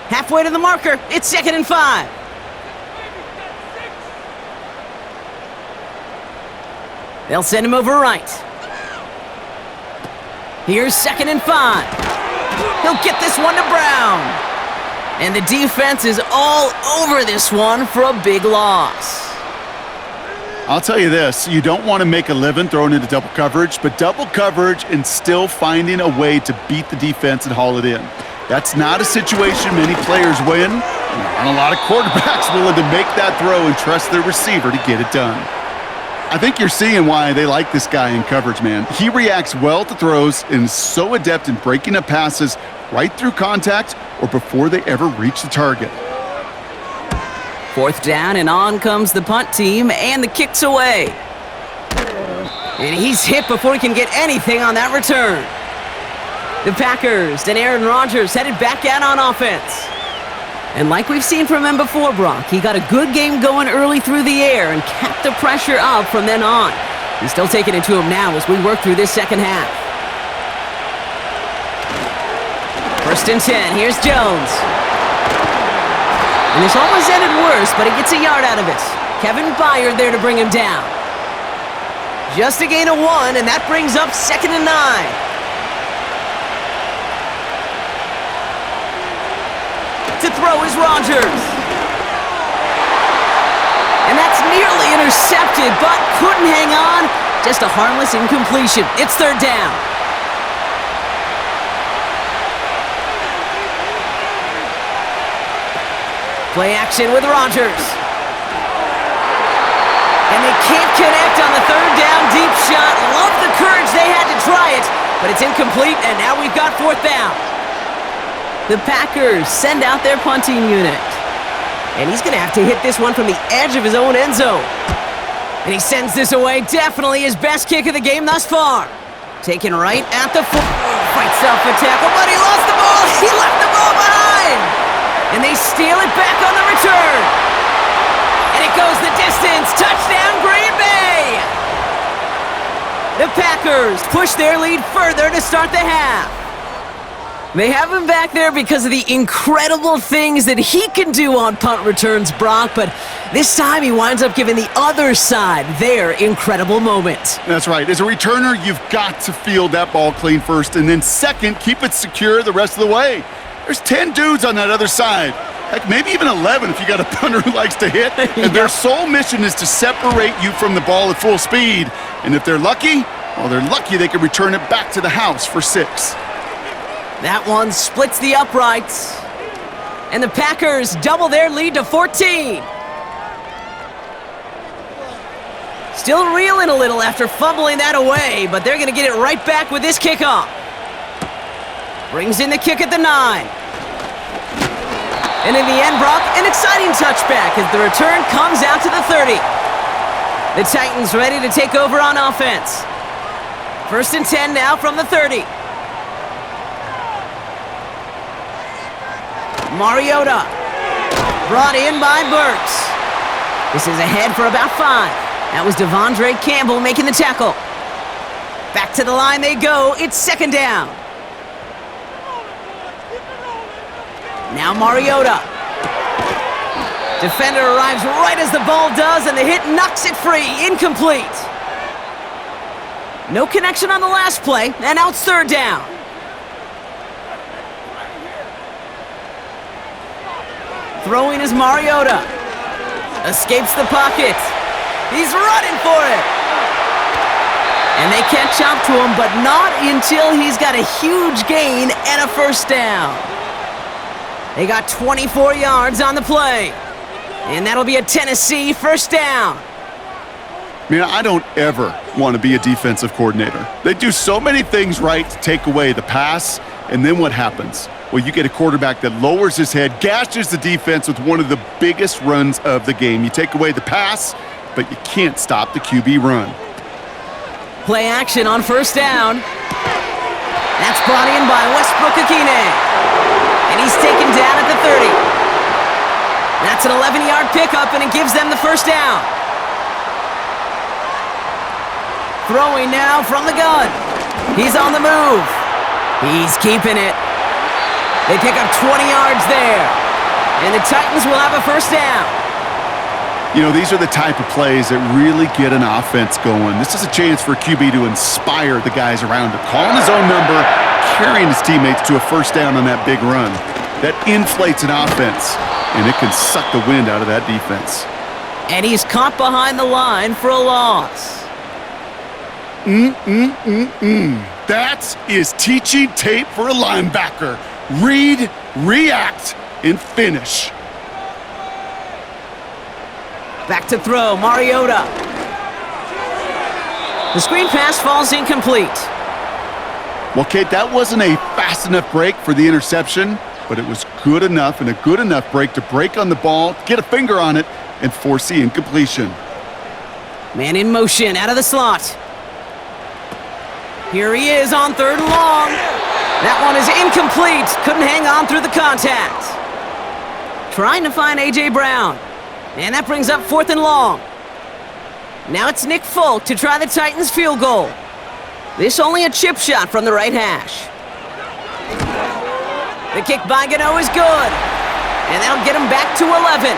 Halfway to the marker, it's 2nd and 5. They'll send him over right. Here's 2nd and 5. He'll get this one to Brown. And the defense is all over this one for a big loss. I'll tell you this, you don't want to make a living throwing into double coverage, but double coverage and still finding a way to beat the defense and haul it in. That's not a situation many players win, and not a lot of quarterbacks willing to make that throw and trust their receiver to get it done. I think you're seeing why they like this guy in coverage, man. He reacts well to throws and is so adept in breaking up passes right through contact or before they ever reach the target. 4th down, and on comes the punt team, and the kick's away. And he's hit before he can get anything on that return. The Packers and Aaron Rodgers headed back out on offense. And like we've seen from him before, Brock, he got a good game going early through the air and kept the pressure up from then on. He's still taking it to him now as we work through this second half. 1st and 10, here's Jones. And this almost ended worse, but he gets a yard out of it. Kevin Byard there to bring him down. Just a gain of 1, and that brings up 2nd and 9. To throw is Rodgers. And that's nearly intercepted, but couldn't hang on. Just a harmless incompletion. It's 3rd down. Play action with Rodgers. And they can't connect on the 3rd down deep shot. Love the courage they had to try it, but it's incomplete, and now we've got 4th down. The Packers send out their punting unit. And he's going to have to hit this one from the edge of his own end zone. And he sends this away. Definitely his best kick of the game thus far. Taken right at the foot. Fights off the tackle, but he lost the ball. He left the ball behind. And they steal it back on the return. And it goes the distance. Touchdown, Packers push their lead further to start the half. They have him back there because of the incredible things that he can do on punt returns, Brock, but this time he winds up giving the other side their incredible moment. That's right. As a returner, you've got to field that ball clean first, and then second, keep it secure the rest of the way. There's 10 dudes on that other side. Heck, maybe even 11 if you got a punter who likes to hit. And their sole mission is to separate you from the ball at full speed. And if they're lucky, well, they're lucky they can return it back to the house for 6. That one splits the uprights. And the Packers double their lead to 14. Still reeling a little after fumbling that away, but they're going to get it right back with this kickoff. Brings in the kick at the 9. And in the end, Brock, an exciting touchback as the return comes out to the 30. The Titans ready to take over on offense. 1st and 10 now from the 30. Mariota, brought in by Burks. This is ahead for about 5. That was Devondre Campbell making the tackle. Back to the line they go. It's 2nd down. Now Mariota. Defender arrives right as the ball does, and the hit knocks it free. Incomplete. No connection on the last play, and now it's 3rd down. Throwing is Mariota. Escapes the pocket. He's running for it. And they catch up to him, but not until he's got a huge gain and a 1st down. They got 24 yards on the play. And that'll be a Tennessee 1st down. Man, I don't ever want to be a defensive coordinator. They do so many things right to take away the pass, and then what happens? Well, you get a quarterback that lowers his head, gashes the defense with one of the biggest runs of the game. You take away the pass, but you can't stop the QB run. Play action on 1st down. That's brought in by Westbrook-Akine. And he's taken down at the 30. That's an 11-yard pickup, and it gives them the 1st down. Throwing now from the gun. He's on the move. He's keeping it. They pick up 20 yards there. And the Titans will have a 1st down. You know, these are the type of plays that really get an offense going. This is a chance for QB to inspire the guys around him. Calling his own number, carrying his teammates to a 1st down on that big run. That inflates an offense, and it can suck the wind out of that defense. And he's caught behind the line for a loss. That is teaching tape for a linebacker. Read, react, and finish. Back to throw, Mariota. The screen pass falls incomplete. Well, Kate, that wasn't a fast enough break for the interception, but it was good enough and a good enough break to break on the ball, get a finger on it, and force the incompletion. Man in motion, out of the slot. Here he is on 3rd and long. That one is incomplete. Couldn't hang on through the contact. Trying to find A.J. Brown. And that brings up 4th and long. Now it's Nick Folk to try the Titans field goal. This only a chip shot from the right hash. The kick by Gano is good. And that'll get him back to 11.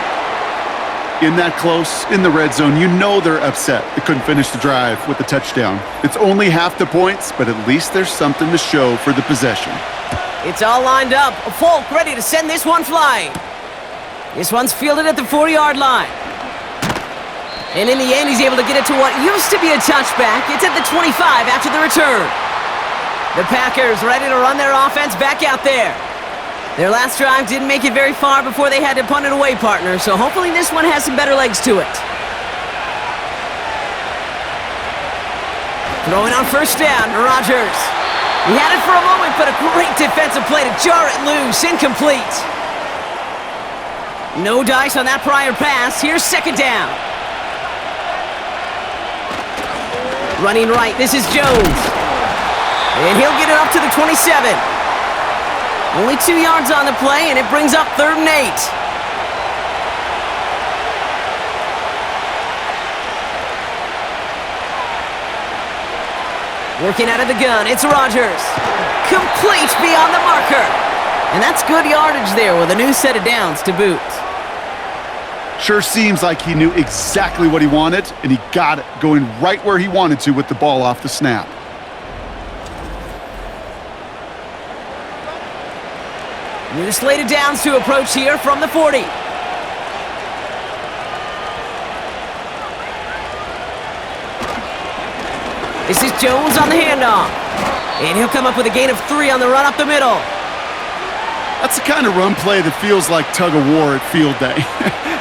In that close, in the red zone, you know they're upset. They couldn't finish the drive with the touchdown. It's only half the points, but at least there's something to show for the possession. It's all lined up. Folk ready to send this one flying. This one's fielded at the 4-yard line. And in the end, he's able to get it to what used to be a touchback. It's at the 25 after the return. The Packers ready to run their offense back out there. Their last drive didn't make it very far before they had to punt it away, partner, so hopefully this one has some better legs to it. Throwing on 1st down, Rodgers. He had it for a moment, but a great defensive play to jar it loose. Incomplete. No dice on that prior pass. Here's 2nd down. Running right, this is Jones. And he'll get it up to the 27. Only 2 yards on the play, and it brings up 3rd and 8. Working out of the gun, it's Rodgers. Complete beyond the marker. And that's good yardage there with a new set of downs to boot. Sure seems like he knew exactly what he wanted, and he got it, going right where he wanted to with the ball off the snap. New slate of downs to approach here from the 40. This is Jones on the handoff. And he'll come up with a gain of 3 on the run up the middle. That's the kind of run play that feels like tug-of-war at field day.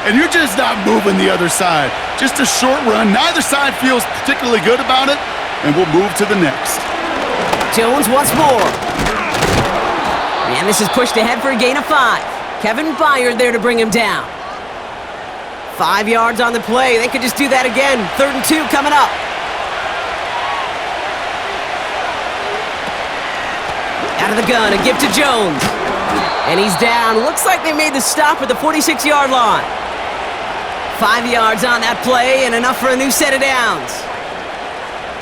And you're just not moving the other side. Just a short run. Neither side feels particularly good about it, and we'll move to the next. Jones once more. And this is pushed ahead for a gain of 5. Kevin Byard there to bring him down. 5 yards on the play. They could just do that again. 3rd and 2 coming up. Out of the gun, a give to Jones. And he's down. Looks like they made the stop at the 46-yard line. 5 yards on that play and enough for a new set of downs.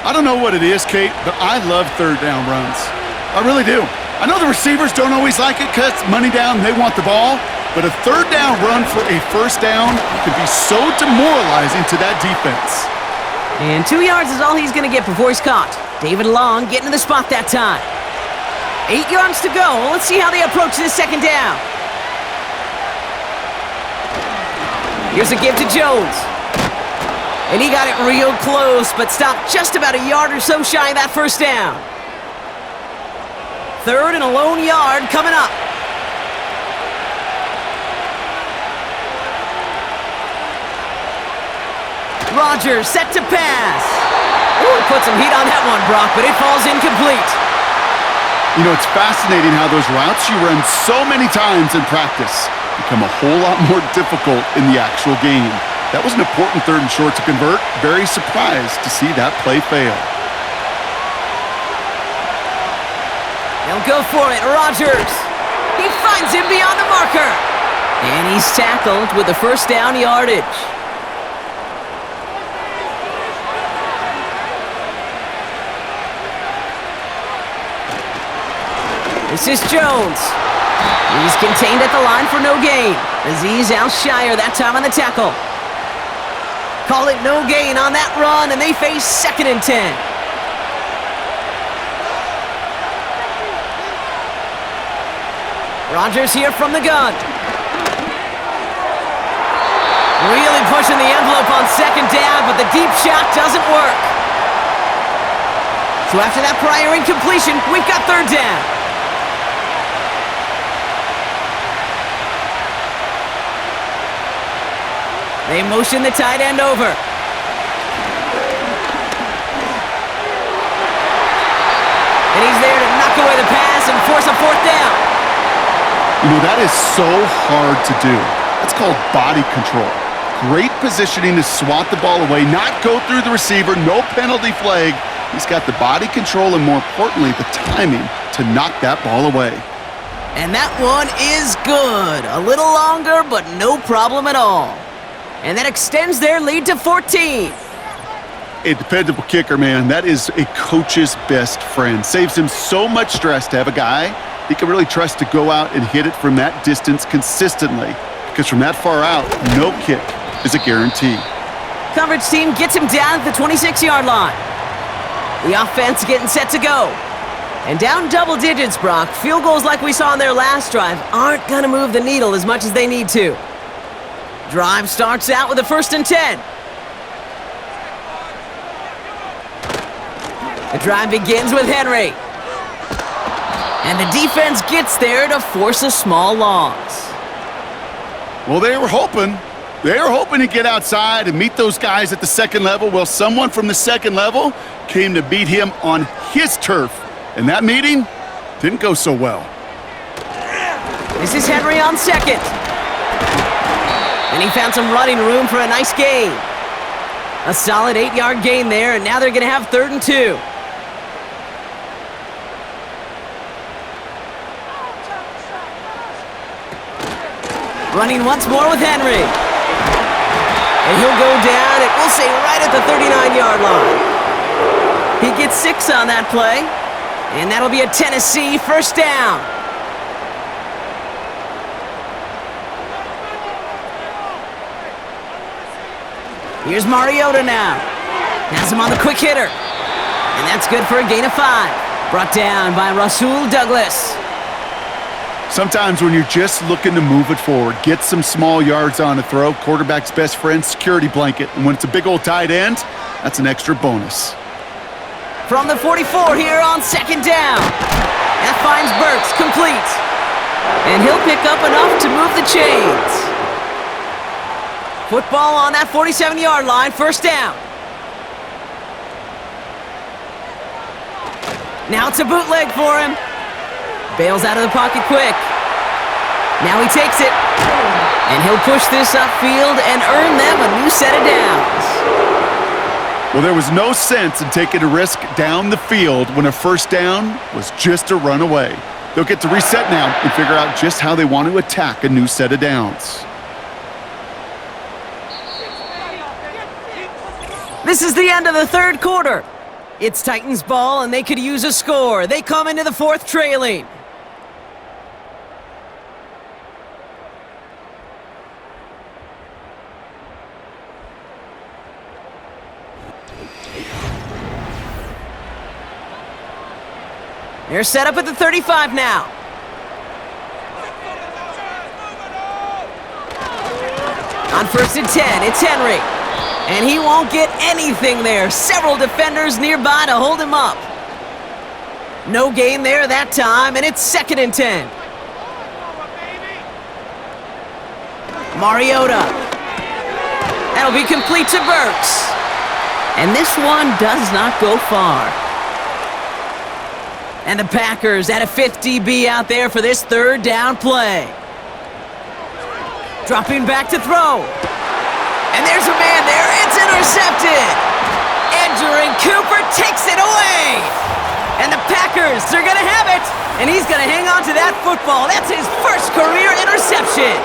I don't know what it is, Kate, but I love 3rd down runs. I really do. I know the receivers don't always like it because money down, they want the ball, but a 3rd down run for a 1st down can be so demoralizing to that defense. And 2 yards is all he's going to get before he's caught. David Long getting to the spot that time. 8 yards to go. Let's see how they approach this 2nd down. Here's a give to Jones. And he got it real close, but stopped just about a yard or so shy of that 1st down. 3rd and a lone yard coming up. Rodgers set to pass. Ooh, put some heat on that one, Brock, but it falls incomplete. You know, it's fascinating how those routes you run so many times in practice become a whole lot more difficult in the actual game. That was an important 3rd and short to convert. Very surprised to see that play fail. They'll go for it. Rodgers. He finds him beyond the marker. And he's tackled with the 1st down yardage. This is Jones. He's contained at the line for no gain. Azeez Al-Shire that time on the tackle. Call it no gain on that run, and they face 2nd and 10. Rodgers here from the gun. Really pushing the envelope on 2nd down, but the deep shot doesn't work. So after that prior incompletion, we've got 3rd down. They motion the tight end over. And he's there to knock away the pass and force a 4th down. You know, that is so hard to do. That's called body control. Great positioning to swat the ball away, not go through the receiver, no penalty flag. He's got the body control and, more importantly, the timing to knock that ball away. And that one is good. A little longer, but no problem at all. And that extends their lead to 14. A dependable kicker, man. That is a coach's best friend. Saves him so much stress to have a guy he can really trust to go out and hit it from that distance consistently. Because from that far out, no kick is a guarantee. Coverage team gets him down at the 26-yard line. The offense getting set to go. And down double digits, Brock. Field goals like we saw on their last drive aren't going to move the needle as much as they need to. Drive starts out with a 1st and 10. The drive begins with Henry. And the defense gets there to force a small loss. Well, they were hoping to get outside and meet those guys at the 2nd level. Well, someone from the 2nd level came to beat him on his turf. And that meeting didn't go so well. This is Henry on 2nd. And he found some running room for a nice gain. A solid 8-yard gain there, and now they're going to have 3rd and 2. Running once more with Henry. And he'll go down, and we'll say right at the 39-yard line. He get 6 on that play. And that'll be a Tennessee first down. Here's Mariota now. Has him on the quick hitter. And that's good for a gain of 5. Brought down by Rasul Douglas. Sometimes when you're just looking to move it forward, get some small yards on a throw, quarterback's best friend, security blanket. And when it's a big old tight end, that's an extra bonus. From the 44 here on second down. That finds Burks, complete. And he'll pick up enough to move the chains. Football on that 47-yard line, first down. Now it's a bootleg for him. Bails out of the pocket quick. Now he takes it. And he'll push this upfield and earn them a new set of downs. Well, there was no sense in taking a risk down the field when a first down was just a run away. They'll get to reset now and figure out just how they want to attack a new set of downs. This is the end of the third quarter. It's Titans ball, and they could use a score. They come into the fourth trailing. They're set up at the 35 now. On first and 10, it's Henry. And he won't get anything there. Several defenders nearby to hold him up. No gain there that time, and it's second and 10. Mariota. That'll be complete to Burks. And this one does not go far. And the Packers at a 5th DB out there for this third down play. Dropping back to throw. And there's a man there. It's intercepted. Edgerrin Cooper takes it away. And the Packers, they're going to have it. And he's going to hang on to that football. That's his first career interception.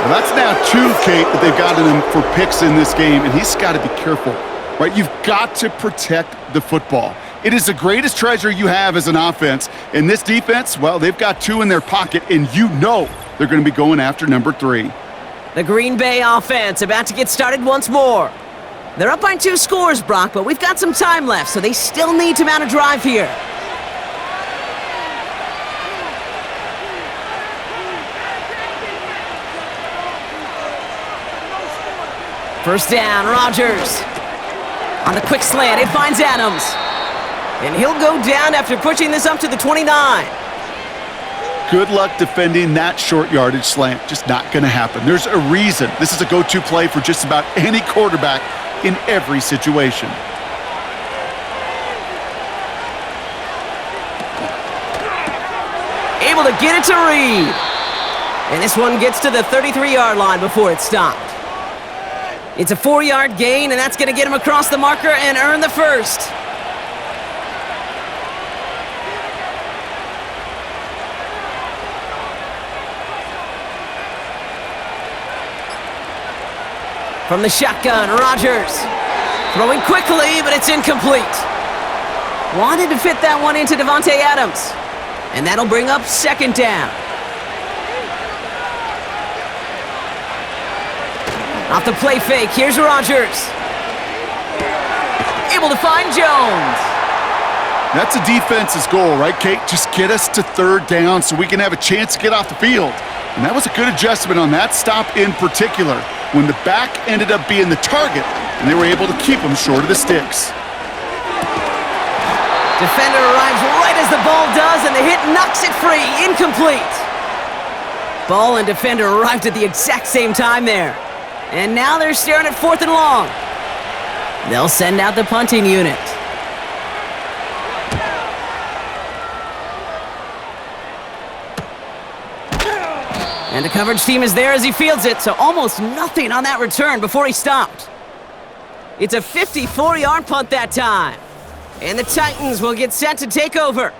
Well, that's now 2, Kate, that they've gotten him for picks in this game, and he's got to be careful, right? You've got to protect the football. It is the greatest treasure you have as an offense. In this defense, well, they've got 2 in their pocket, and you know they're going to be going after number 3. The Green Bay offense about to get started once more. They're up by 2 scores, Brock, but we've got some time left, so they still need to mount a drive here. First down, Rodgers. On the quick slant, it finds Adams. And he'll go down after pushing this up to the 29. Good luck defending that short yardage slant. Just not going to happen. There's a reason. This is a go-to play for just about any quarterback in every situation. Able to get it to Reed. And this one gets to the 33-yard line before it's stopped. It's a 4-yard gain, and that's going to get him across the marker and earn the first. From the shotgun, Rodgers. Throwing quickly, but it's incomplete. Wanted to fit that one into Davante Adams. And that'll bring up second down. Off the play fake, here's Rodgers. Able to find Jones. That's a defense's goal, right, Kate? Just get us to third down so we can have a chance to get off the field. And that was a good adjustment on that stop in particular, when the back ended up being the target, and they were able to keep him short of the sticks. Defender arrives right as the ball does, and the hit knocks it free. Incomplete. Ball and defender arrived at the exact same time there. And now they're staring at 4th and long. They'll send out the punting unit. And the coverage team is there as he fields it, so almost nothing on that return before he stopped. It's a 54-yard punt that time. And the Titans will get set to take over.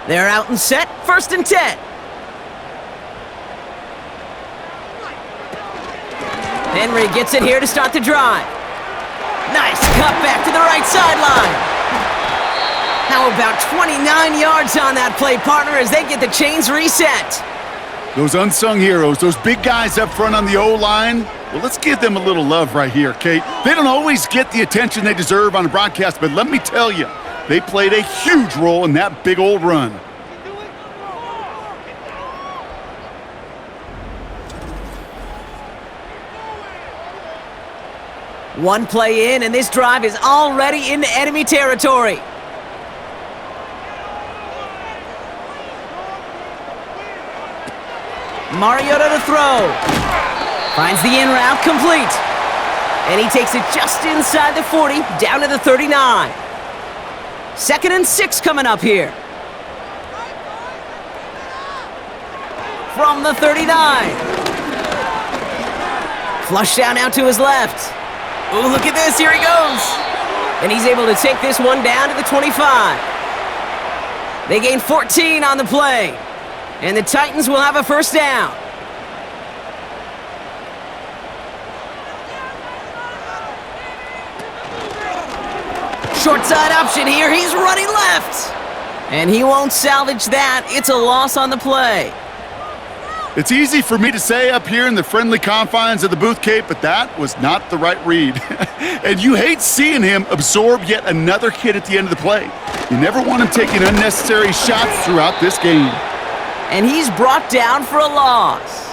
They're out and set, 1st and 10. Henry gets it here to start the drive. Nice cut back to the right sideline. How about 29 yards on that play, partner, as they get the chains reset? Those unsung heroes, those big guys up front on the O-line, well, let's give them a little love right here, Kate. They don't always get the attention they deserve on a broadcast, but let me tell you, they played a huge role in that big old run. One play in, and this drive is already into enemy territory. Mariota to throw. Finds the in route complete. And he takes it just inside the 40, down to the 39. 2nd and 6 coming up here. From the 39. Flush down out to his left. Ooh, look at this, here he goes. And he's able to take this one down to the 25. They gain 14 on the play. And the Titans will have a 1st down. Short side option here, he's running left. And he won't salvage that, it's a loss on the play. It's easy for me to say up here in the friendly confines of the booth, Kate, but that was not the right read. And you hate seeing him absorb yet another hit at the end of the play. You never want him taking unnecessary shots throughout this game. And he's brought down for a loss.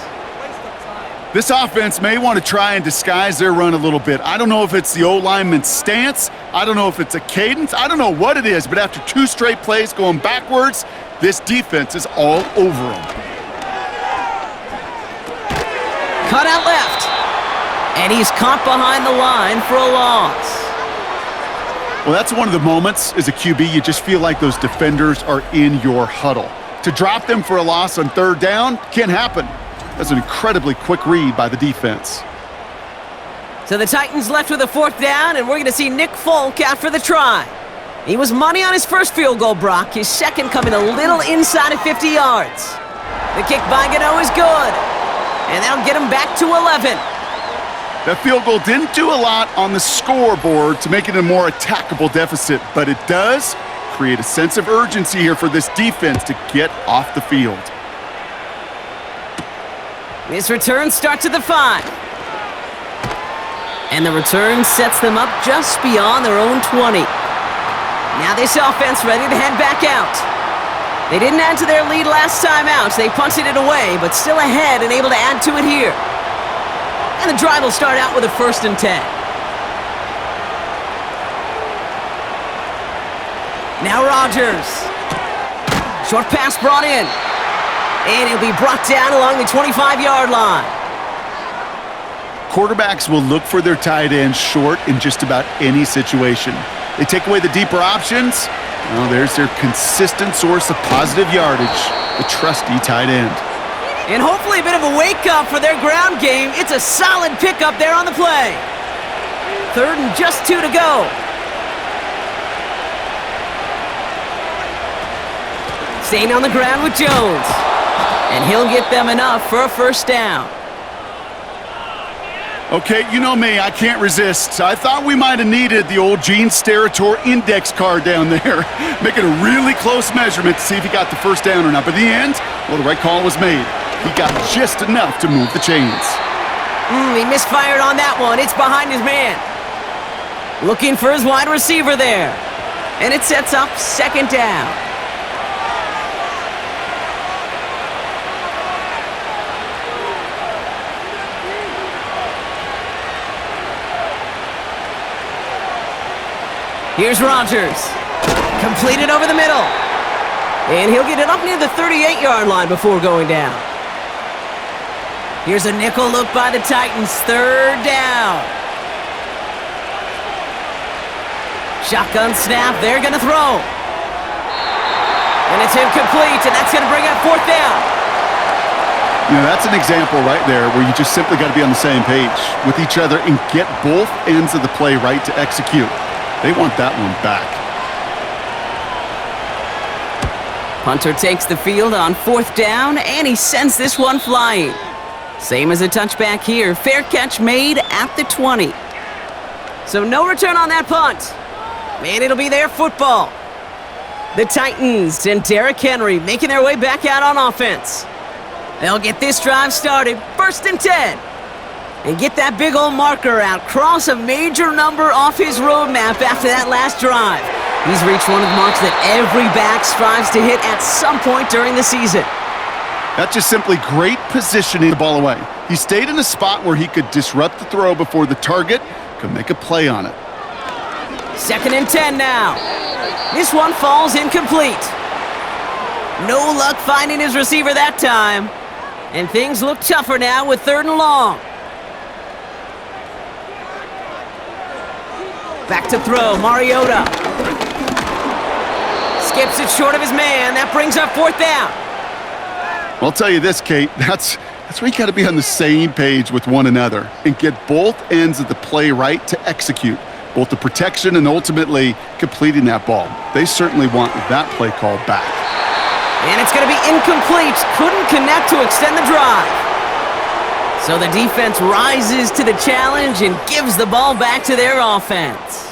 This offense may want to try and disguise their run a little bit. I don't know if it's the O-lineman's stance. I don't know if it's a cadence. I don't know what it is, but after 2 straight plays going backwards, this defense is all over them. Cut out left. And he's caught behind the line for a loss. Well, that's one of the moments as a QB you just feel like those defenders are in your huddle. To drop them for a loss on 3rd down can't happen. That's an incredibly quick read by the defense. So the Titans left with a 4th down, and we're going to see Nick Folk out for the try. He was money on his first field goal, Brock. His second coming a little inside of 50 yards. The kick by Gano is good. And that'll get him back to 11. That field goal didn't do a lot on the scoreboard to make it a more attackable deficit, but it does create a sense of urgency here for this defense to get off the field. This return starts at the 5. And the return sets them up just beyond their own 20. Now this offense ready to head back out. They didn't add to their lead last time out. They punted it away, but still ahead and able to add to it here. And the drive will start out with a 1st and 10. Now Rodgers. Short pass brought in. And he'll be brought down along the 25-yard line. Quarterbacks will look for their tight ends short in just about any situation. They take away the deeper options. Well, there's their consistent source of positive yardage, the trusty tight end. And hopefully a bit of a wake-up for their ground game. It's a solid pickup there on the play. 3rd and just 2 to go. Staying on the ground with Jones. And he'll get them enough for a 1st down. Okay, you know me, I can't resist. I thought we might have needed the old Gene Steratore index card down there, making a really close measurement to see if he got the 1st down or not. But in the end, well, the right call was made. He got just enough to move the chains. He misfired on that one. It's behind his man. Looking for his wide receiver there. And it sets up 2nd down. Here's Rodgers. Completed over the middle. And he'll get it up near the 38-yard line before going down. Here's a nickel look by the Titans. 3rd down. Shotgun snap. They're going to throw. And it's incomplete, and that's going to bring up 4th down. You know, that's an example right there where you just simply got to be on the same page with each other and get both ends of the play right to execute. They want that one back. Punter takes the field on 4th down, and he sends this one flying. Same as a touchback here. Fair catch made at the 20. So no return on that punt. And it'll be their football. The Titans and Derrick Henry making their way back out on offense. They'll get this drive started, 1st and 10. And get that big old marker out. Cross a major number off his roadmap after that last drive. He's reached one of the marks that every back strives to hit at some point during the season. That's just simply great positioning the ball away. He stayed in a spot where he could disrupt the throw before the target could make a play on it. 2nd and 10 now. This one falls incomplete. No luck finding his receiver that time. And things look tougher now with 3rd and long. Back to throw, Mariota. Skips it short of his man. That brings up 4th down. Well, I'll tell you this, Kate, that's where you got to be on the same page with one another and get both ends of the play right to execute, both the protection and ultimately completing that ball. They certainly want that play call back. And it's going to be incomplete. Couldn't connect to extend the drive. So the defense rises to the challenge and gives the ball back to their offense.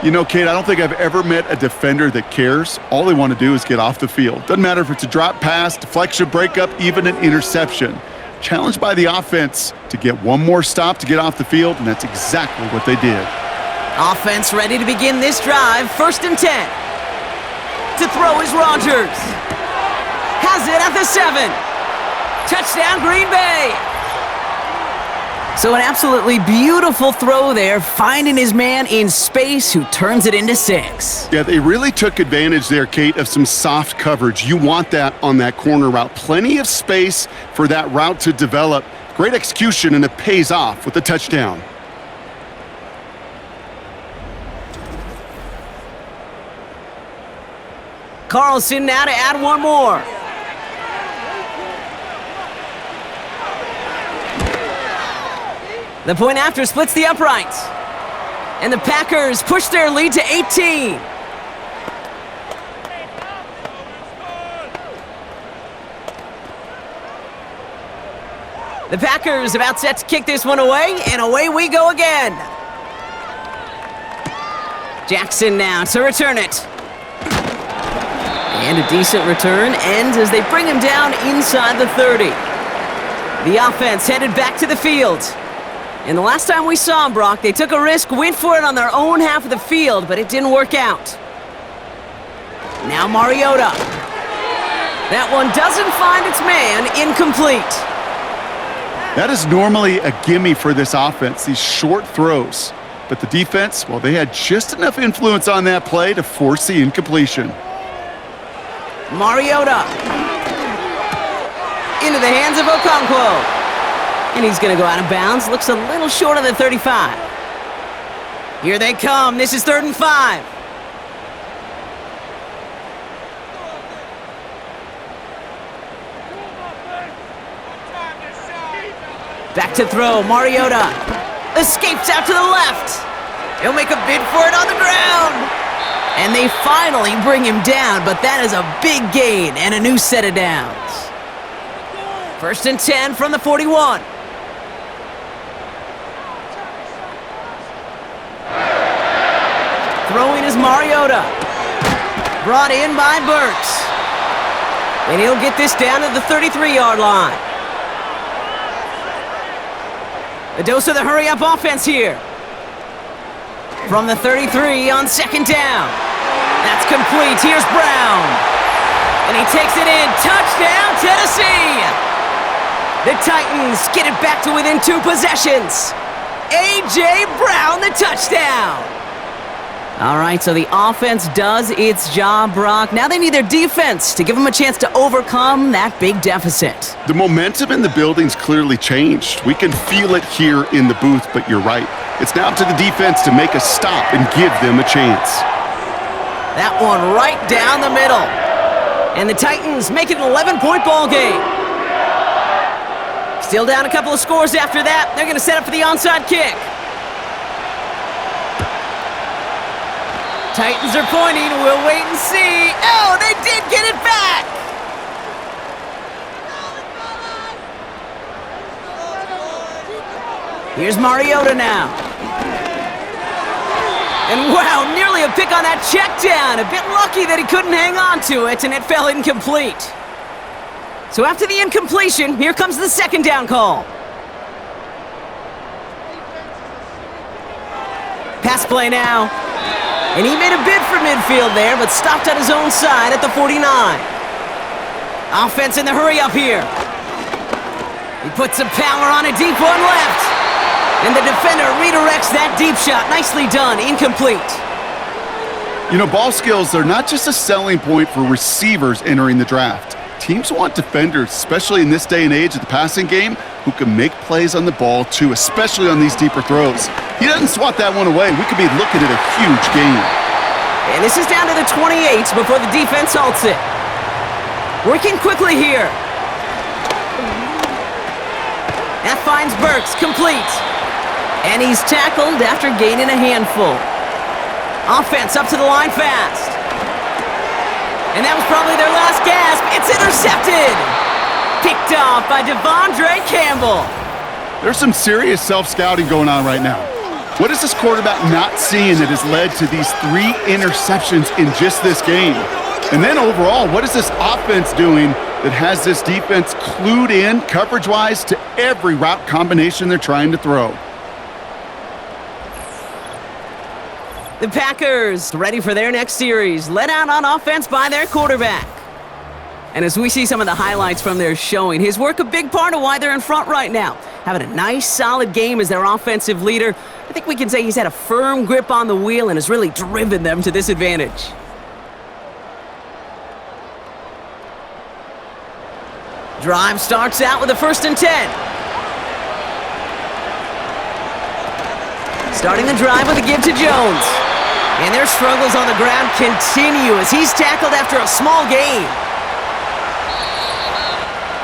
You know, Kate, I don't think I've ever met a defender that cares. All they want to do is get off the field. Doesn't matter if it's a drop pass, deflection, breakup, even an interception. Challenged by the offense to get one more stop to get off the field, and that's exactly what they did. Offense ready to begin this drive, 1st and 10. To throw is Rodgers. Has it at the 7. Touchdown, Green Bay! So an absolutely beautiful throw there, finding his man in space who turns it into 6. Yeah, they really took advantage there, Kate, of some soft coverage. You want that on that corner route. Plenty of space for that route to develop. Great execution, and it pays off with the touchdown. Carlson now to add one more. The point after splits the uprights. And the Packers push their lead to 18. The Packers about set to kick this one away, and away we go again. Jackson now to return it. And a decent return ends as they bring him down inside the 30. The offense headed back to the field. And the last time we saw him, Brock, they took a risk, went for it on their own half of the field, but it didn't work out. Now Mariota. That one doesn't find its man, incomplete. That is normally a gimme for this offense, these short throws. But the defense, well, they had just enough influence on that play to force the incompletion. Mariota. Into the hands of Okonkwo. And he's going to go out of bounds. Looks a little short of the 35. Here they come. This is 3rd and 5. Back to throw. Mariota escapes out to the left. He'll make a bid for it on the ground. And they finally bring him down, but that is a big gain and a new set of downs. 1st and 10 from the 41. Throwing is Mariota. Brought in by Burks. And he'll get this down to the 33-yard line. A dose of the hurry-up offense here. From the 33 on 2nd down. That's complete. Here's Brown. And he takes it in. Touchdown, Tennessee! The Titans get it back to within 2 possessions. A.J. Brown, the touchdown. All right, so the offense does its job, Brock. Now they need their defense to give them a chance to overcome that big deficit. The momentum in the building's clearly changed. We can feel it here in the booth, but you're right. It's now up to the defense to make a stop and give them a chance. That one right down the middle. And the Titans make it an 11-point ball game. Still down a couple of scores after that. They're going to set up for the onside kick. Titans are pointing. We'll wait and see. Oh, they did get it back. Here's Mariota now. And wow, nearly a pick on that check down. A bit lucky that he couldn't hang on to it, and it fell incomplete. So after the incompletion, here comes the second down call. Pass play now. And he made a bid for midfield there, but stopped on his own side at the 49. Offense in the hurry up here. He puts some power on a deep one left. And the defender redirects that deep shot. Nicely done. Incomplete. You know, ball skills are not just a selling point for receivers entering the draft. Teams want defenders, especially in this day and age of the passing game, who can make plays on the ball too, especially on these deeper throws. He doesn't swat that one away. We could be looking at a huge game. And this is down to the 28 before the defense halts it. Working quickly here. That finds Burks, complete. And he's tackled after gaining a handful. Offense up to the line fast. And that was probably their last gasp. It's intercepted. Picked off by Devondre Campbell. There's some serious self-scouting going on right now. What is this quarterback not seeing that has led to these 3 interceptions in just this game? And then overall, what is this offense doing that has this defense clued in coverage-wise to every route combination they're trying to throw? The Packers ready for their next series, led out on offense by their quarterback. And as we see some of the highlights from their showing, his work a big part of why they're in front right now. Having a nice, solid game as their offensive leader. I think we can say he's had a firm grip on the wheel and has really driven them to this advantage. Drive starts out with a 1st and 10. Starting the drive with a give to Jones. And their struggles on the ground continue as he's tackled after a small gain.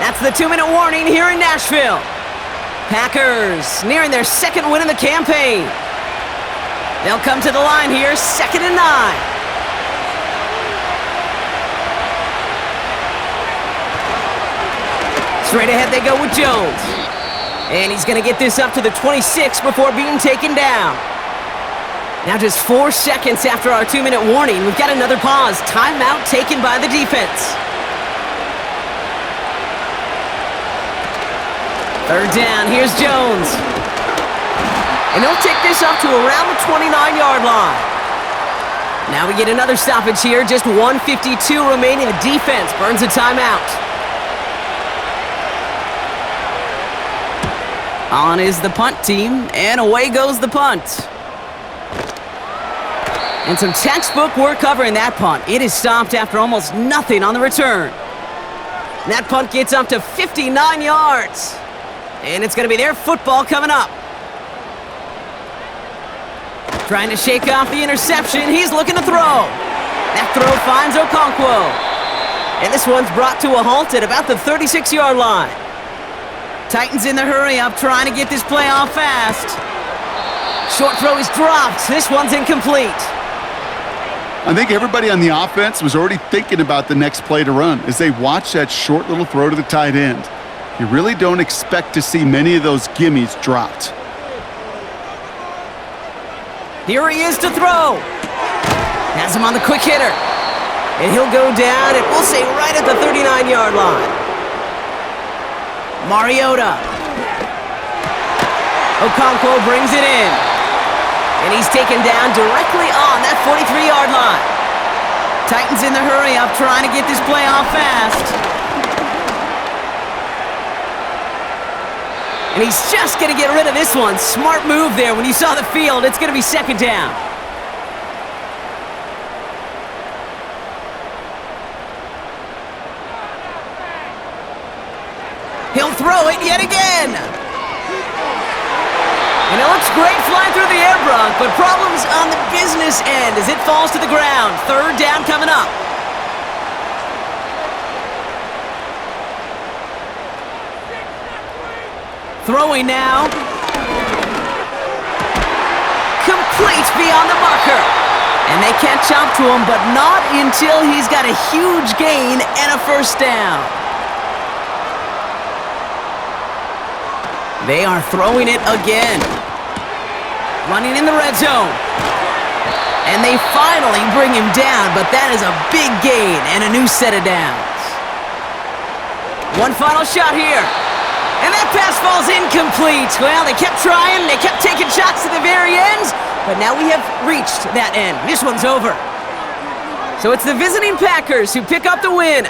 That's the 2-minute warning here in Nashville. Packers nearing their 2nd win in the campaign. They'll come to the line here, 2nd and 9. Straight ahead they go with Jones. And he's going to get this up to the 26 before being taken down. Now just 4 seconds after our 2-minute warning, we've got another pause. Timeout taken by the defense. 3rd down, here's Jones. And he'll take this up to around the 29-yard line. Now we get another stoppage here, just 1:52 remaining. The defense burns a timeout. On is the punt team, and away goes the punt. And some textbook work covering that punt. It is stopped after almost nothing on the return. And that punt gets up to 59 yards. And it's going to be their football coming up. Trying to shake off the interception. He's looking to throw. That throw finds Okonkwo. And this one's brought to a halt at about the 36-yard line. Titans in the hurry up, trying to get this play off fast. Short throw is dropped. This one's incomplete. I think everybody on the offense was already thinking about the next play to run as they watch that short little throw to the tight end. You really don't expect to see many of those gimmies dropped. Here he is to throw. Has him on the quick hitter. And he'll go down, and we'll say right at the 39-yard line. Mariota. Okonkwo brings it in. And he's taken down directly on that 43-yard line. Titans in the hurry up, trying to get this play off fast. And he's just going to get rid of this one. Smart move there. When you saw the field, it's going to be 2nd down. He'll throw it yet again. And it looks great flying through the air, Brock, but problems on the business end as it falls to the ground. 3rd down coming up. Throwing now. Complete beyond the marker. And they catch up to him, but not until he's got a huge gain and a first down. They are throwing it again. Running in the red zone. And they finally bring him down, but that is a big gain and a new set of downs. One final shot here. And that pass falls incomplete. Well, they kept trying, they kept taking shots to the very end, but now we have reached that end. This one's over. So it's the visiting Packers who pick up the win.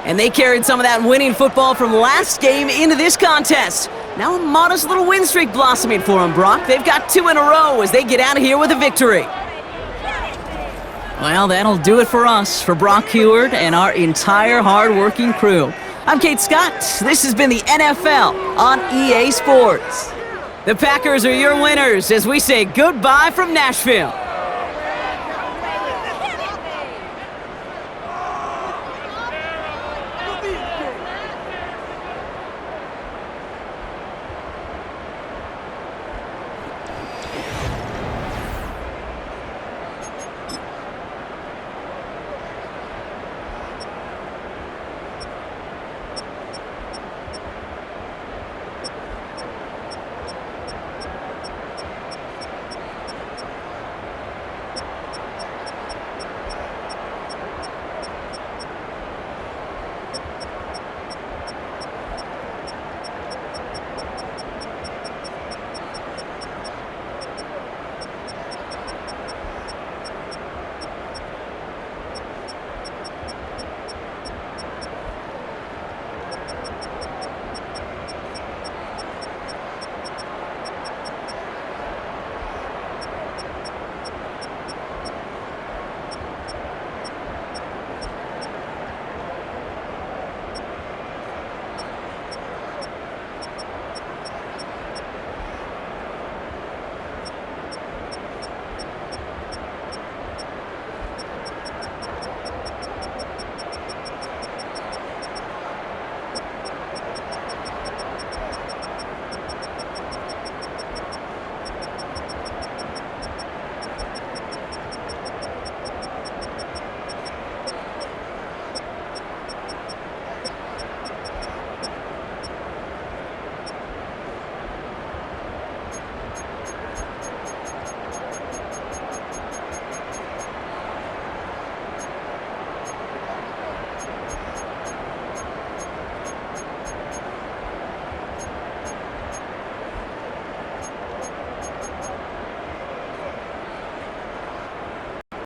And they carried some of that winning football from last game into this contest. Now a modest little win streak blossoming for them, Brock. They've got 2 in a row as they get out of here with a victory. Well, that'll do it for us, for Brock Heward and our entire hard-working crew. I'm Kate Scott. This has been the NFL on EA Sports. The Packers are your winners as we say goodbye from Nashville.